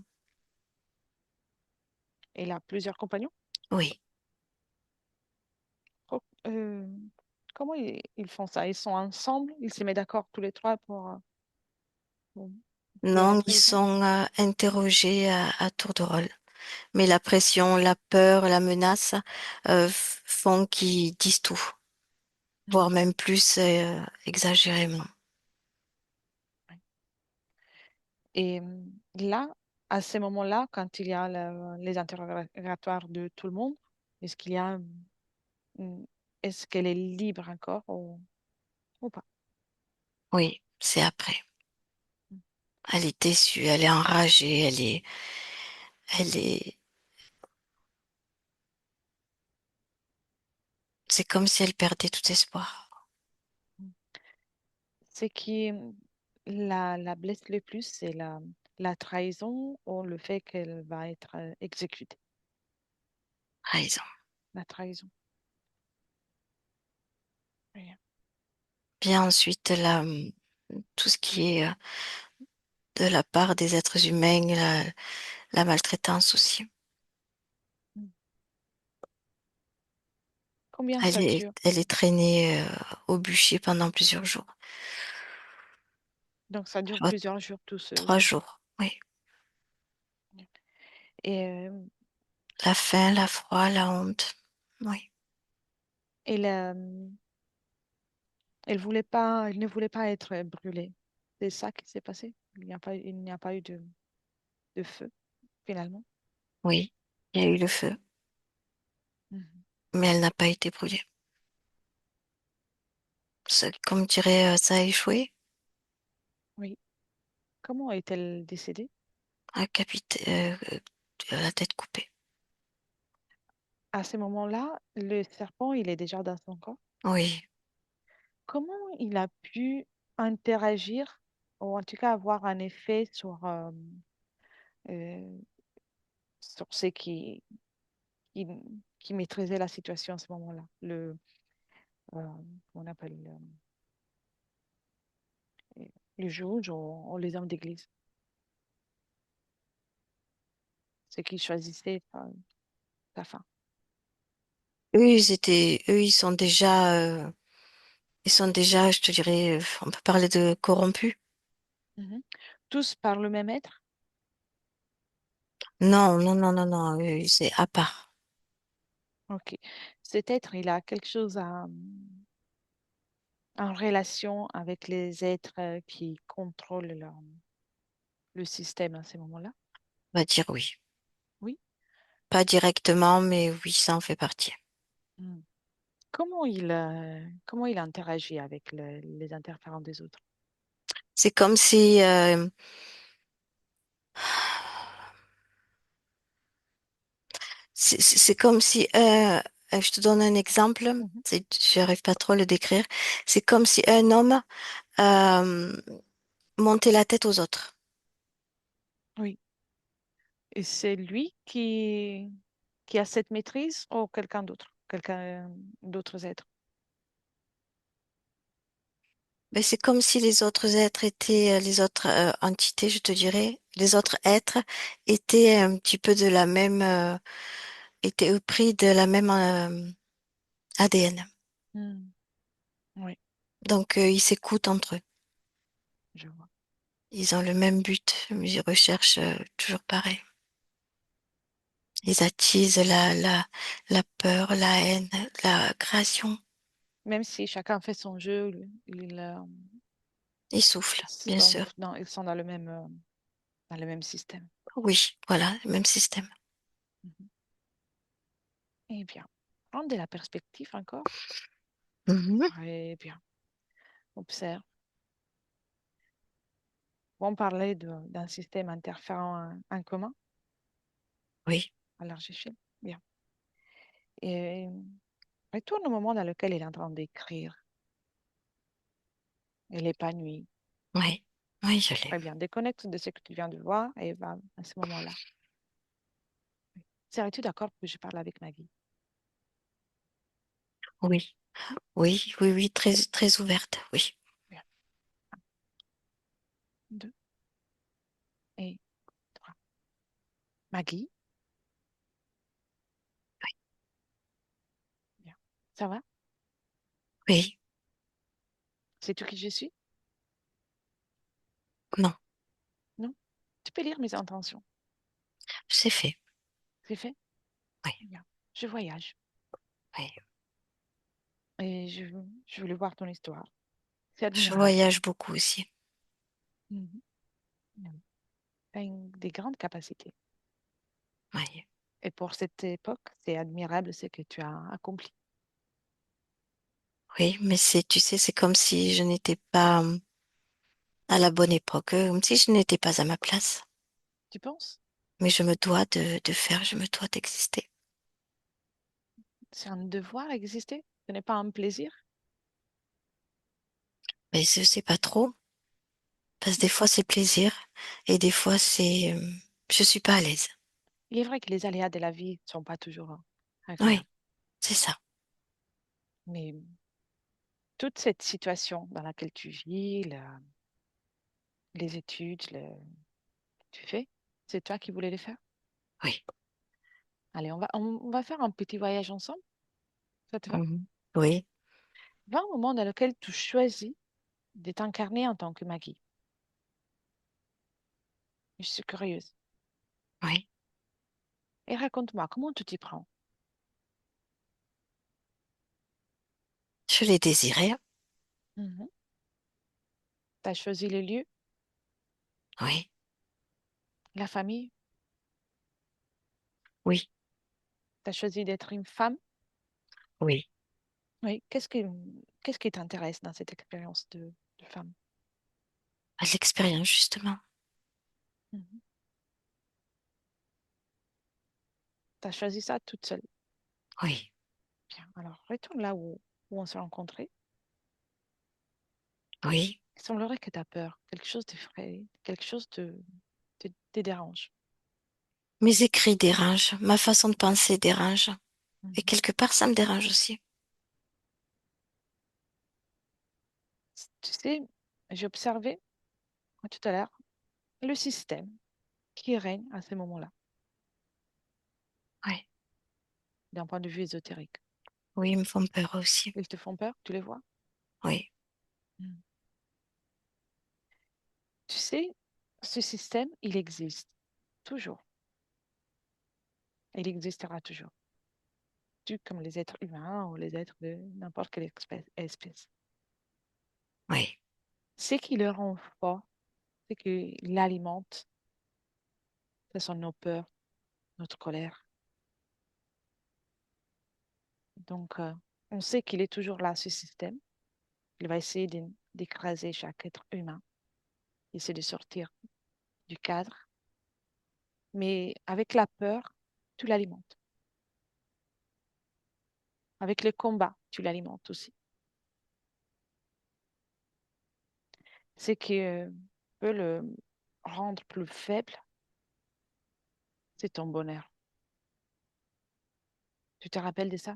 Il a plusieurs compagnons. oui. Euh, comment ils font ça? Ils sont ensemble, ils se mettent d'accord tous les trois pour tuer la Non, ils trahison? sont interrogés à tour de rôle. Mais la pression, la peur, la menace font qu'ils disent tout, voire Mhm. même plus exagérément. Ouais. Et là, à ce moment-là, quand il y a les interrogatoires de tout le monde, est-ce qu'il y a, mm, est-ce qu'elle est libre encore ou pas? Oui, c'est après. Mm. Elle est déçue, elle est enragée, elle est, c'est comme si elle perdait tout espoir. Mm. Ce qui la blesse le plus, c'est la trahison ou le fait qu'elle va être exécutée. Raison. La trahison. Oui. Bien ensuite, tout ce qui est de la part des êtres humains, la maltraitance aussi. Mm. Combien ça dure? Elle est traînée au bûcher pendant plusieurs jours. Donc, ça Je dure vois, plusieurs jours, tout trois ce... jours, oui. Et, La faim, la froid, la honte. Oui. et elle ne voulait pas être brûlée. C'est ça qui s'est passé. Il n'y a pas eu de feu, finalement. Oui. Il y a eu le feu, Mhm. mais elle n'a pas été brûlée. Comme dirait, ça a échoué. Oui. Comment est-elle décédée? La tête coupée. À ce moment-là, le serpent, il est déjà dans son corps. Oui. Comment il a pu interagir, ou en tout cas avoir un effet euh, sur ceux qui, qui maîtrisaient la situation à ce moment-là? Comment on appelle le juge ou les hommes d'église, ceux qui choisissaient sa fin. Eux, ils sont déjà, je te dirais, on peut parler de corrompus. Mhm. Tous par le même être? Non, non, non, non, non, c'est à part. Ok. Cet être, il a quelque chose en relation avec les êtres qui contrôlent le système à ce moment-là? On va dire oui. Oui. Pas directement, mais oui, ça en fait partie. Mm. Comment il interagit avec les interférences des autres? C'est comme si, c'est comme si, je te donne un exemple, Mhm. je n'arrive pas trop à le décrire. C'est comme si un homme euh, montait la tête aux autres. Oui. Et c'est lui qui a cette maîtrise ou quelqu'un d'autres êtres? Mais c'est comme si les autres êtres étaient, les autres entités, je te dirais, les autres êtres étaient un petit peu de la même, étaient pris de la même ADN. Mm. Oui, Donc, ils s'écoutent entre eux. je vois. Ils ont le même but, mais ils recherchent toujours pareil. Ils attisent la peur, la haine, la création. Même si chacun fait son jeu, Ils soufflent, bien sûr. ils sont dans le même système. Oui, voilà, le même système. Mhm. Eh bien, prendre de la perspective encore. Mhm. Très bien. Observe. On parlait d'un système interférent en commun Oui, à large échelle. Bien. Et retourne au moment dans lequel il est en train d'écrire. Elle épanouie. oui, oui, je l'ai. Très bien. Déconnecte de ce que tu viens de voir et va à ce moment-là. Serais-tu d'accord que je parle avec Maggie? Oui, oui, oui, oui, très, très ouverte, oui. Bien. Deux et trois. Maggie, bien. Ça va? Oui, Sais-tu qui je suis? non, Non? Tu peux lire mes intentions. c'est fait. C'est fait? Oui, Bien. Je voyage oui. et je voulais voir ton histoire. C'est Je admirable. voyage beaucoup aussi. Mhm. Tu as des grandes capacités. Oui, Et pour cette époque, c'est admirable ce que tu as accompli. oui, mais tu sais, c'est comme si je n'étais pas à la bonne époque, comme si je n'étais pas à ma place. Tu penses? Mais je me dois de faire, je me dois d'exister. C'est un devoir exister? Ce n'est pas un plaisir? Mais je sais pas trop, parce que des fois c'est plaisir et des fois je suis pas à l'aise. Il est vrai que les aléas de la vie ne sont pas toujours Oui, agréables. c'est ça. Mais toute cette situation dans laquelle tu vis, les études, tu fais, c'est toi qui voulais les faire. Oui. Allez, on va faire un petit voyage ensemble. Ça te va? Mhm. Oui, Va un moment dans lequel tu choisis de t'incarner en tant que Maggie. Je suis curieuse. oui. Et raconte-moi, comment tu t'y prends? Je l'ai désiré. Tu as choisi le lieu, Oui, la famille, oui, tu as choisi d'être une femme. oui. Oui, qu'est-ce qui t'intéresse dans cette expérience de femme? À l'expérience, justement. Tu as choisi ça toute seule. Oui, Bien, alors retourne là où on s'est rencontrés. oui. Il semblerait que tu as peur, quelque chose t'effraie, quelque chose te dérange. Mes écrits dérangent, ma façon de penser dérange. Et Mhm. quelque part, ça me dérange aussi. Tu sais, j'ai observé tout à l'heure le système qui règne à ce moment-là, Oui, d'un point de vue ésotérique. oui, ils me font peur aussi. Ils te font peur, tu les vois? Oui, Mhm. Tu sais, ce système, il existe toujours. Il existera toujours, tout comme les êtres humains ou les êtres de n'importe quelle espèce. oui, Ce qui le rend fort, c'est qu'il l'alimente, ce sont nos peurs, notre colère. Donc, on sait qu'il est toujours là, ce système. Il va essayer d'écraser chaque être humain, essayer de sortir du cadre. Mais avec la peur, tu l'alimentes. Avec le combat, tu l'alimentes aussi. Ce qui peut le rendre plus faible, c'est ton bonheur. Tu te rappelles de ça?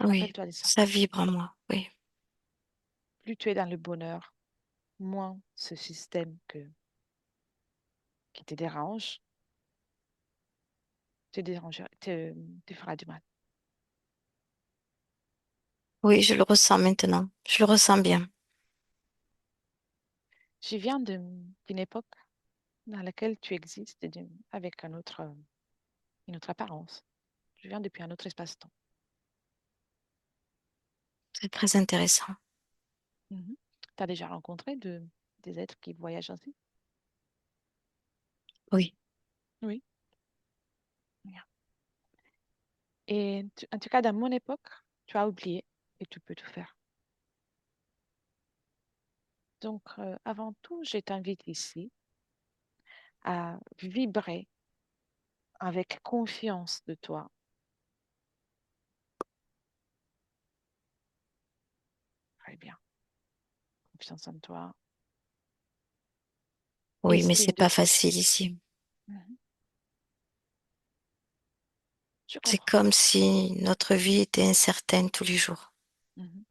oui. Rappelle-toi de ça. Ça vibre en moi. Oui, Plus tu es dans le bonheur, moins ce système qui te dérange te fera du mal. oui, je le ressens maintenant. Je le ressens bien. Je viens d'une époque dans laquelle tu existes avec une autre apparence. Je viens depuis un autre espace-temps. C'est très intéressant. Tu as déjà rencontré des êtres qui voyagent ainsi? Oui, Oui. Bien. Et en tout cas, dans mon époque, tu as oublié et tu peux tout faire. Donc, avant tout, je t'invite ici à vibrer avec confiance de toi. Très bien. Confiance en toi. oui, mais Estime c'est de pas toi. facile ici. Je C'est comprends. comme si notre vie était incertaine tous les jours. Mhm.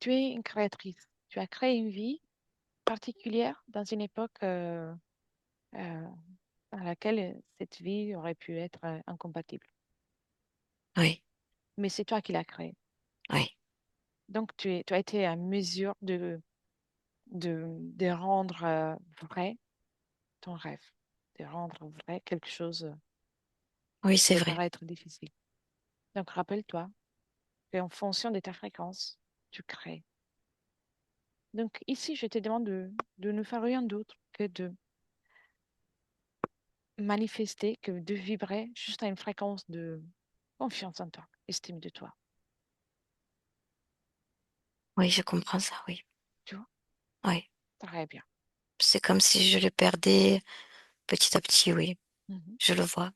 Tu es une créatrice. Tu as créé une vie particulière dans une époque euh, à laquelle cette vie aurait pu être incompatible. Oui, Mais c'est toi qui l'as créée. oui, Donc, tu as été à mesure de rendre vrai ton rêve, de rendre vrai quelque chose oui, qui c'est pouvait vrai. paraître difficile. Donc, rappelle-toi qu'en fonction de ta fréquence, tu crées. Donc, ici, je te demande de ne faire rien d'autre que de manifester, que de vibrer juste à une fréquence de confiance en toi, estime de toi. Oui, je comprends ça, oui. Tu vois? Oui. Très bien. C'est comme si je le perdais petit à petit, oui. Mhm. Je le vois.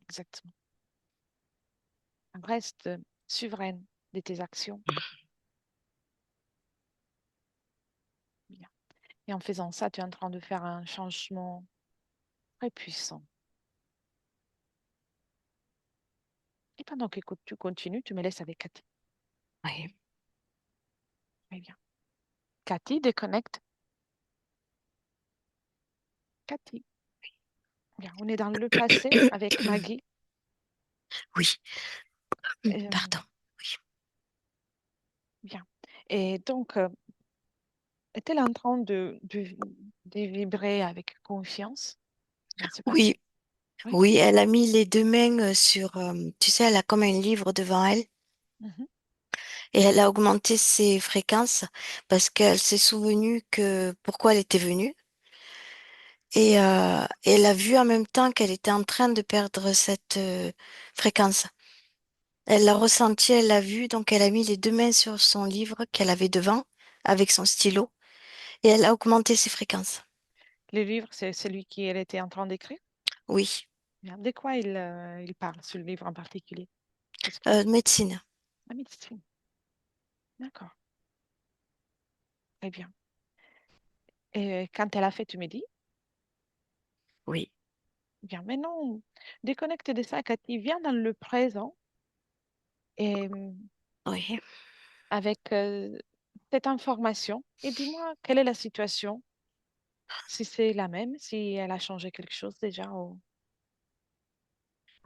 Exactement. Reste souveraine de tes actions. Bien. Et en faisant ça, tu es en train de faire un changement très puissant. Et pendant que tu continues, tu me laisses avec Cathy. Oui. Très bien. Cathy, déconnecte. Cathy. Bien. On est dans le passé avec Maggie. Oui. Euh, Pardon. Oui. bien. Et donc, est-elle en train de vibrer avec confiance dans ce Oui, passé? Oui. oui, elle a mis les deux mains sur, tu sais, elle a comme un livre devant elle Mhm. et elle a augmenté ses fréquences parce qu'elle s'est souvenue que pourquoi elle était venue et elle a vu en même temps qu'elle était en train de perdre cette fréquence. Elle l'a ressenti, elle l'a vu, donc elle a mis les deux mains sur son livre qu'elle avait devant avec son stylo et elle a augmenté ses fréquences. Le livre, c'est celui qu'elle était en train d'écrire. Oui, Bien. De quoi il parle, ce livre en particulier? Qu'est-ce qui... médecine. La médecine. D'accord. Très bien. Et quand elle a fait, tu me dis, Oui, bien, maintenant, déconnecte de ça, Cathy, viens dans le présent et oui. avec cette information et dis-moi quelle est la situation, si c'est la même, si elle a changé quelque chose déjà, ou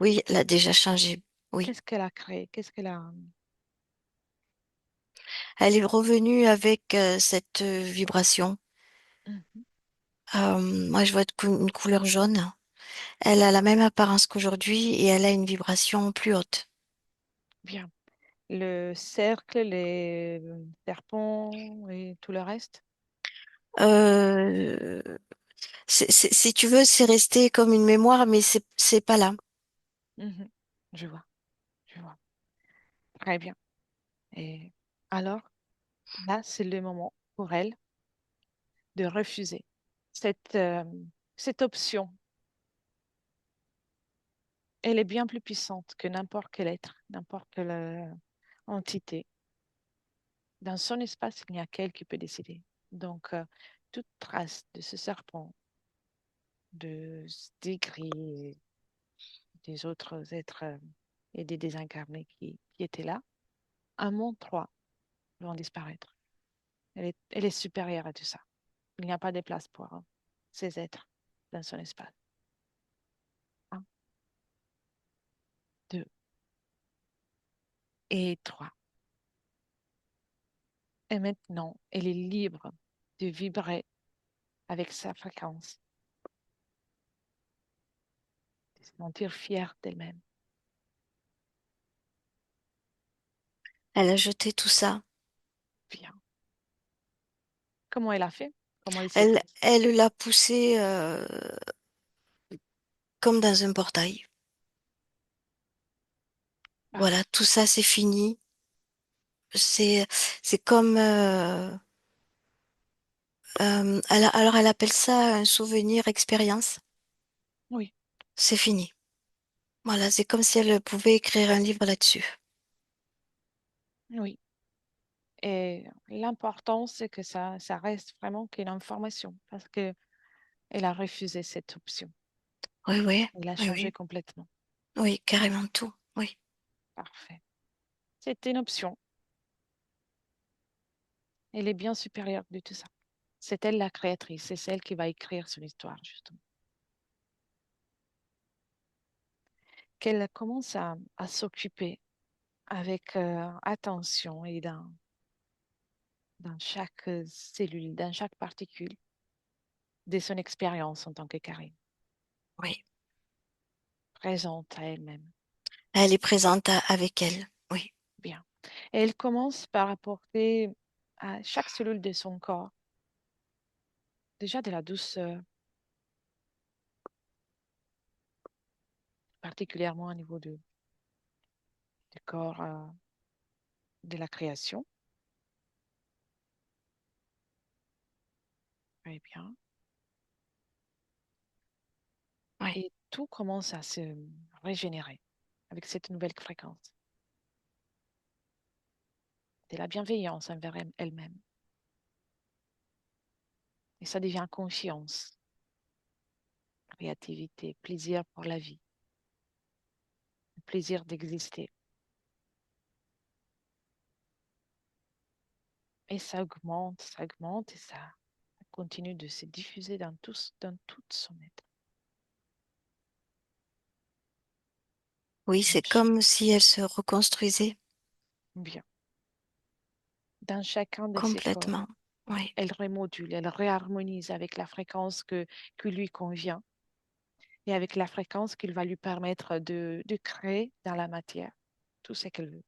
Oui, elle a déjà changé. Oui. qu'est-ce qu'elle a créé, qu'est-ce qu'elle a... Elle est revenue avec cette vibration. Mhm. Moi, je vois une couleur jaune. Elle a la même apparence qu'aujourd'hui et elle a une vibration plus haute. Bien. Le cercle, les serpents et tout le reste. Euh, si tu veux, c'est resté comme une mémoire, mais c'est pas là. Mhm. Je vois, je vois. Très bien. Et alors, là, c'est le moment pour elle de refuser cette, cette option. Elle est bien plus puissante que n'importe quel être, n'importe quelle entité. Dans son espace, il n'y a qu'elle qui peut décider. Donc, toute trace de ce serpent, de ce degré des autres êtres et des désincarnés qui étaient là, un monde 3 vont disparaître. Elle est supérieure à tout ça. Il n'y a pas de place pour ces êtres dans son espace. Un, deux et trois. Et maintenant, elle est libre de vibrer avec sa fréquence, de se sentir fière d'elle-même. Elle a jeté tout ça. Bien. Comment elle a fait? Comment elle s'est Elle, sentie? elle l'a poussé comme dans un portail. Voilà, Parfait. tout ça, c'est fini. C'est, c'est comme, alors elle appelle ça un souvenir expérience. Oui, C'est fini. Voilà, c'est comme si elle pouvait écrire un livre là-dessus. oui. Et l'important, c'est que ça reste vraiment qu'une information parce que elle a refusé cette option. Oui, oui, Il a oui, changé oui, complètement. oui, carrément tout. Oui, Parfait. C'était une option. Elle est bien supérieure de tout ça. C'est elle la créatrice, c'est celle qui va écrire son histoire, justement. Qu'elle commence à s'occuper avec attention et dans chaque cellule, dans chaque particule de son expérience en tant que Karine, oui. présente à elle-même. Elle est présente avec elle. Oui, Bien. Et elle commence par apporter à chaque cellule de son corps déjà de la douceur, particulièrement au niveau du corps de la création. Très bien. oui. Et tout commence à se régénérer avec cette nouvelle fréquence. De la bienveillance envers elle-même. Et ça devient confiance, créativité, plaisir pour la vie, le plaisir d'exister. Et ça augmente et ça continue de se diffuser dans tout son être. Oui, c'est comme si elle se reconstruisait Bien. Dans chacun de ses corps, complètement. Oui, elle remodule, elle réharmonise avec la fréquence qui lui convient et avec la fréquence qui va lui permettre de créer dans la matière tout ce qu'elle veut,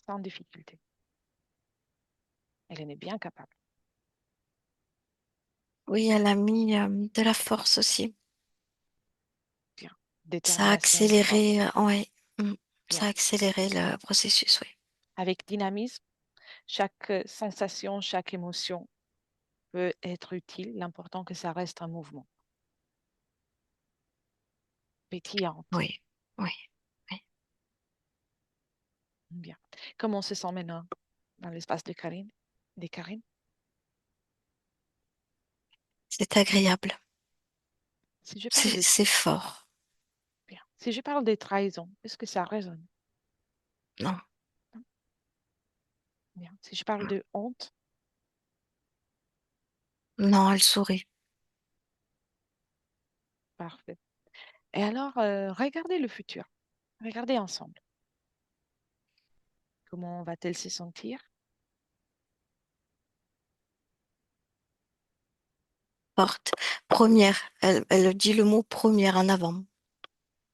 sans difficulté. Elle en est bien capable. oui, elle a mis de la force aussi. Bien. Ça a Détermination, accéléré, force. ouais, Bien. ça a accéléré le processus, oui. Avec dynamisme, chaque sensation, chaque émotion peut être utile. L'important que ça reste un mouvement. Pétillante. Oui, oui, oui. Bien. Comment on se sent maintenant dans l'espace de Karine, des Karine? C'est agréable. Si je parle de, C'est fort. bien. Si je parle de trahison, est-ce que ça résonne? Non, Bien. Si je parle de honte, non, elle sourit. parfait. Et alors, regardez le futur. Regardez ensemble. Comment va-t-elle se sentir? Forte. Première. Elle dit le mot première en avant.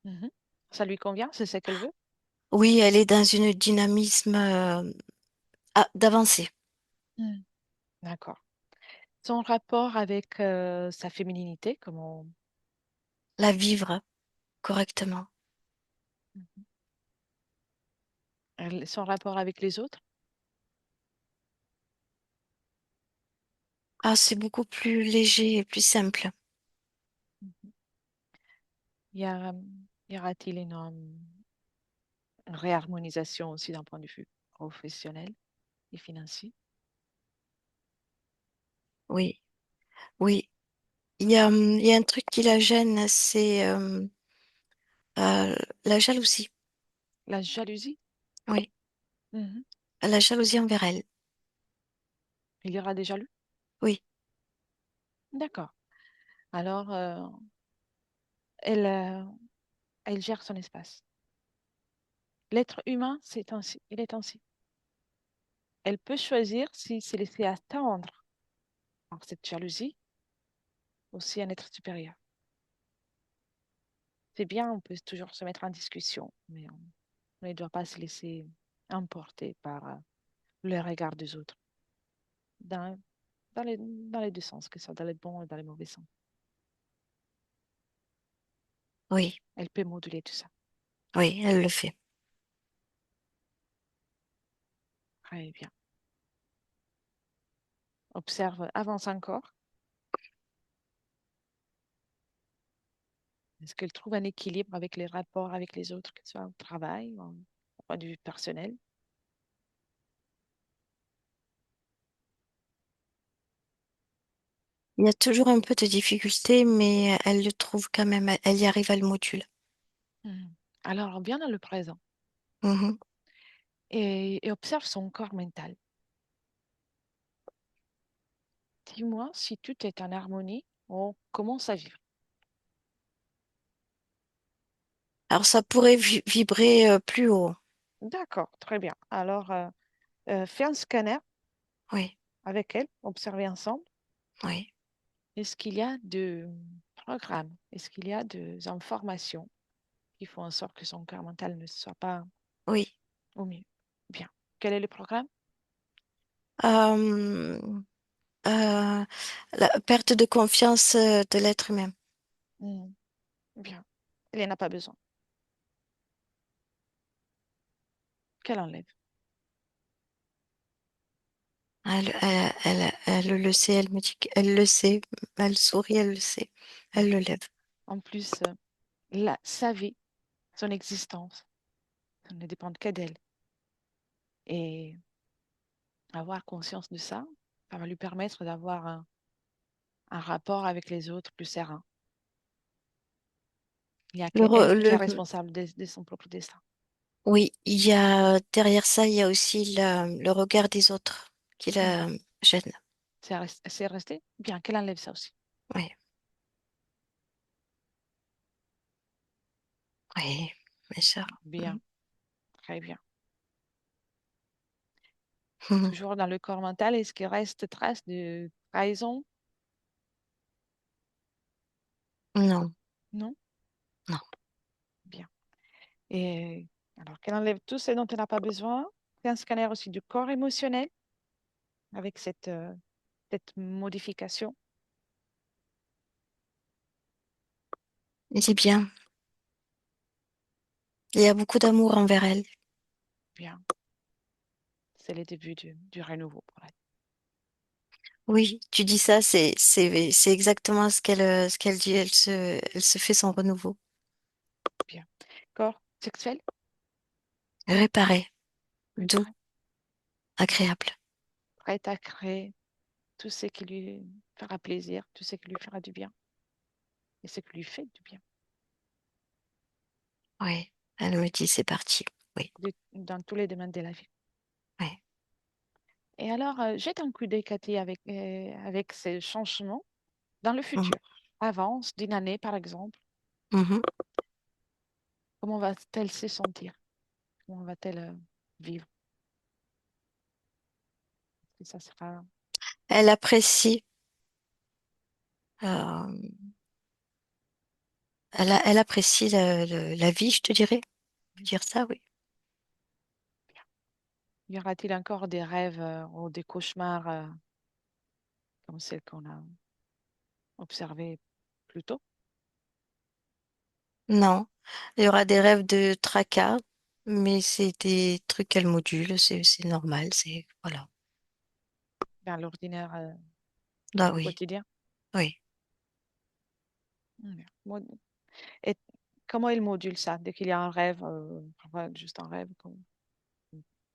Mhm. Ça lui convient? C'est ce qu'elle veut? Oui, elle est dans une dynamisme d'avancée. Hmm. D'accord. Son rapport avec sa fémininité, comment... La vivre correctement. Son rapport avec les autres? Ah, c'est beaucoup plus léger et plus simple. Mhm. Y aura-t-il une réharmonisation aussi d'un point de vue professionnel et financier? Oui, oui. Il y a un truc qui la gêne, c'est la jalousie. La jalousie? Oui, Mhm. la jalousie envers elle. Il y aura des jaloux? Oui, D'accord. Alors, elle, elle gère son espace. L'être humain, c'est ainsi. Il est ainsi. Elle peut choisir s'il s'est laissé attendre par cette jalousie, aussi un être supérieur. C'est bien, on peut toujours se mettre en discussion, mais on ne doit pas se laisser emporter par le regard des autres, dans, dans les deux sens, que ce soit dans les bons et dans les mauvais sens. oui, Elle peut moduler tout ça. oui, elle le fait. Très bien. Observe, avance encore. Est-ce qu'elle trouve un équilibre avec les rapports avec les autres, que ce soit au travail, au point de vue personnel? Il y a toujours un peu de difficulté, mais elle le trouve quand même, elle y arrive, elle module. Mhm. Alors, bien dans le présent Mhm. et observe son corps mental. Dis-moi si tout est en harmonie, on commence à vivre. Alors ça pourrait vibrer plus haut. D'accord, très bien. Alors, fais un scanner Oui, avec elle, observez ensemble. oui, Est-ce qu'il y a de programmes? Est-ce qu'il y a des informations qui font en sorte que son corps mental ne soit pas oui. au mieux? Bien. Quel est le programme? Euh, la perte de confiance de l'être humain. Hmm, bien. Elle n'en a pas besoin. Qu'elle enlève. Elle le sait, elle me dit qu'elle le sait. Elle sourit, elle le sait. Elle le lève. En plus, sa vie, son existence, ça ne dépend que d'elle. Et avoir conscience de ça, ça va lui permettre d'avoir un rapport avec les autres plus serein. Il n'y a Le, qu'elle qui est le, responsable de son propre destin. oui, il y a derrière ça, il y a aussi le regard des autres qui Hmm. la gêne. C'est resté? Bien, qu'elle enlève ça aussi. Oui, oui, bien sûr. Bien, très bien. Mhm. Toujours dans le corps mental, est-ce qu'il reste trace de trahison? Non, Non? non. Bien. Et alors qu'elle enlève tout ce dont elle n'a pas besoin. Fais un scanner aussi du corps émotionnel avec cette modification. C'est bien. Il y a beaucoup d'amour envers elle. Bien. C'est le début du renouveau pour elle. Oui, tu dis ça, c'est exactement ce qu'elle dit. Elle se fait son renouveau. Bien. Corps sexuel, Réparé, doux, préparé, agréable. prête à créer tout ce qui lui fera plaisir, tout ce qui lui fera du bien et ce qui lui fait du bien. Oui, elle me dit c'est parti. Oui, Dans tous les domaines de la vie. oui. Et alors, jette un coup d'œil, Cathy, avec ces changements dans le Mhm, futur. Avance d'une année, par exemple. mhm. Comment va-t-elle se sentir? Comment va-t-elle vivre? Et ça sera Elle apprécie, euh, elle apprécie la vie, je te dirais. Je peux dire ça, oui. bien. Y aura-t-il encore des rêves ou des cauchemars comme celles qu'on a observées plus tôt? Non, il y aura des rêves de tracas, mais c'est des trucs qu'elle module, c'est normal, c'est voilà. Dans l'ordinaire Ah du oui, quotidien? oui. Bien. Et comment il module ça? Dès qu'il y a un rêve, parfois juste un rêve, comment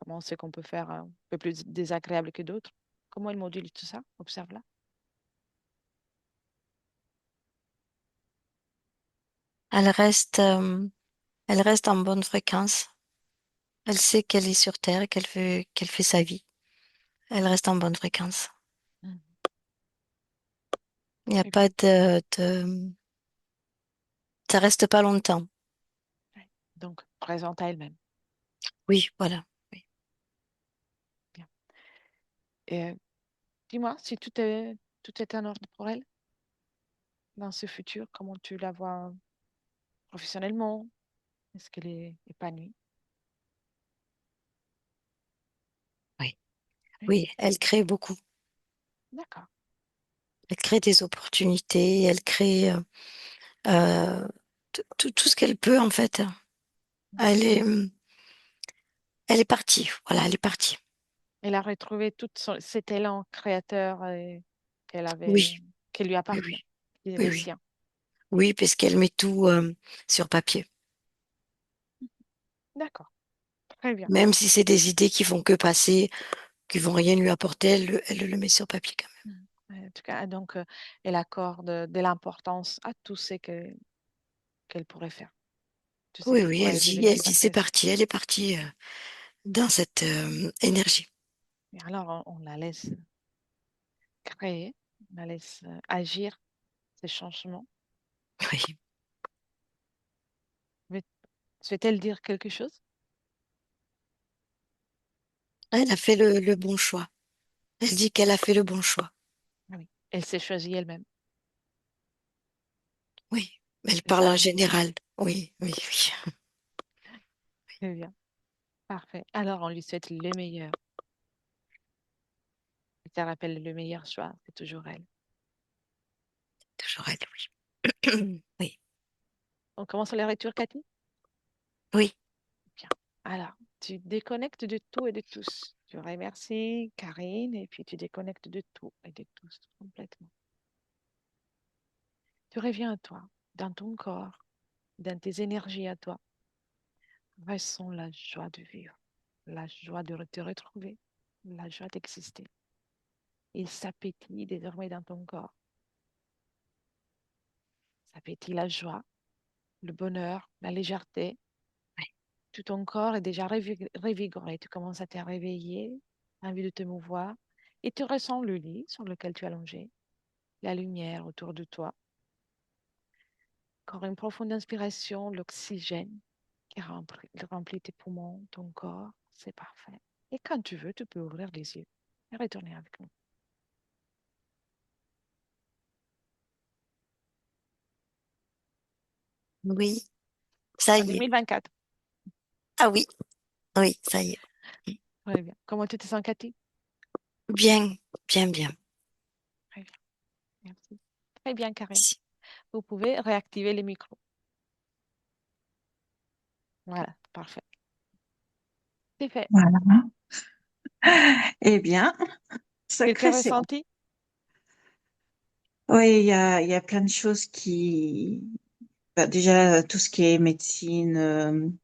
on sait qu'on peut faire un peu plus désagréable que d'autres? Comment il module tout ça? Observe-la. Elle reste, euh, elle reste en bonne fréquence. Elle sait qu'elle est sur Terre, qu'elle fait sa vie. Elle reste en bonne fréquence. Mhm. Il n'y a Très bien. pas ça reste pas longtemps. Ouais. Donc, présente à elle-même. Oui, voilà. Oui. Bien. Et dis-moi, si tout est en ordre pour elle dans ce futur, comment tu la vois professionnellement? Est-ce qu'elle est épanouie? Oui. Oui. Oui, elle crée beaucoup. D'accord. Elle crée des opportunités, elle crée euh, tout ce qu'elle peut en fait. Elle est, elle est partie. Voilà, elle est partie. Elle a retrouvé tout cet élan créateur qu'elle avait, Oui, qui lui oui, appartient, oui, qui est oui, le oui. sien. Oui, parce qu'elle met tout sur papier. D'accord. Très bien. Même si c'est des idées qui font que passer, qui vont rien lui apporter, elle le met sur papier quand même. En tout cas, donc, elle accorde de l'importance à tout ce qu'elle pourrait faire, tout ce Oui, qui oui, pourrait aider elle l'équipe dit à c'est crécer. parti, elle est partie dans cette énergie. Et alors, on la laisse créer, on la laisse agir ces changements. Oui. Mais souhaite-t-elle dire quelque chose? Elle a fait le bon choix. Elle dit qu'elle a fait le bon choix. Ah oui. Elle s'est choisie elle-même. Oui. Elle C'est parle ça en l'important. général. Oui, oui, oui. Très bien. Parfait. Alors, on lui souhaite le meilleur. Et ça rappelle le meilleur choix, c'est toujours elle. Toujours elle, oui. Oui, On commence les retours, Cathy? oui, Bien. Alors, tu déconnectes de tout et de tous. Tu remercies Karine et puis tu déconnectes de tout et de tous complètement. Tu reviens à toi, dans ton corps, dans tes énergies à toi. Ressens la joie de vivre, la joie de te retrouver, la joie d'exister. Il s'appétit désormais dans ton corps. S'appétit la joie, le bonheur, la légèreté. Tout ton corps est déjà revigoré. Tu commences à te réveiller, envie de te mouvoir, et tu ressens le lit sur lequel tu es allongé, la lumière autour de toi. Encore une profonde inspiration, l'oxygène qui remplit tes poumons, ton corps. C'est parfait. Et quand tu veux, tu peux ouvrir les yeux et retourner avec nous. oui. Ça En y est. 2024. Ah oui, oui, ça y est. Très bien. Comment tu te sens, Cathy? Bien, bien, bien. Très bien. Merci. Très bien, Karine. Si. Vous pouvez réactiver les micros. Voilà, parfait. C'est fait. Voilà. Eh bien, Quelques sacré séance. ressentis? Oui, il y a plein de choses qui, bah, déjà tout ce qui est médecine,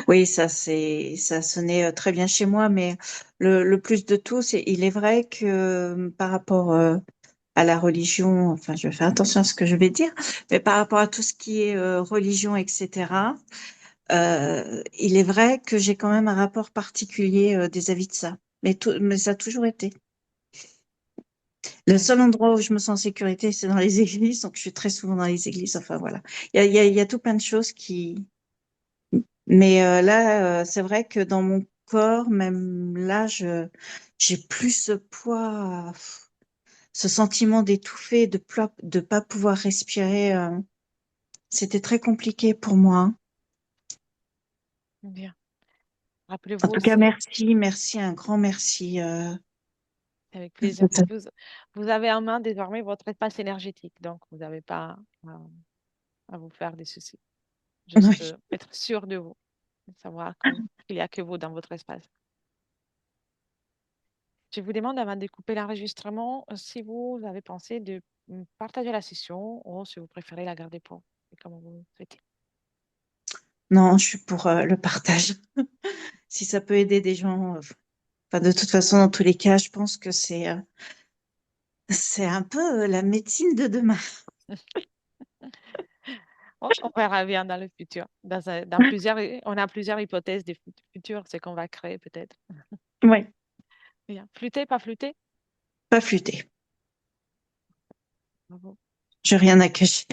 oui, ça sonnait très bien chez moi, mais le plus de tout, c'est, il est vrai que par rapport à la religion, enfin, je vais faire attention à ce que je vais dire, mais par rapport à tout ce qui est religion, etc. Il est vrai que j'ai quand même un rapport particulier vis-à-vis de ça. Mais ça a toujours été. Le Très bien. seul endroit où je me sens en sécurité, c'est dans les églises, donc je suis très souvent dans les églises. Enfin voilà, il y a tout plein de choses qui. Mais là, c'est vrai que dans mon corps, même là, j'ai plus ce poids, ce sentiment d'étouffer, de pas pouvoir respirer. C'était très compliqué pour moi. Bien. En Rappelez-vous tout cas, aussi, merci, merci, un grand merci. avec plaisir. Vous avez en main désormais votre espace énergétique, donc vous n'avez pas à vous faire des soucis. Juste Oui. être sûr de vous, de savoir qu'il n'y a que vous dans votre espace. Je vous demande avant de couper l'enregistrement si vous avez pensé de partager la session ou si vous préférez la garder pour vous, et comme vous souhaitez. Non, je suis pour le partage. Si ça peut aider des gens, enfin, de toute façon, dans tous les cas, je pense que c'est un peu la médecine de demain. On verra bien dans le futur. Dans plusieurs, on a plusieurs hypothèses du futur, ce qu'on va créer peut-être. Oui, Bien. Flûter, pas flûter? pas flûter. Bravo. J'ai rien à cacher.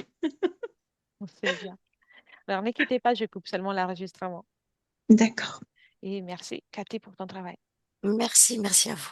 C'est bien. Alors, ne quittez pas, je coupe seulement l'enregistrement. D'accord. Et merci, Cathy, pour ton travail. Merci, merci à vous.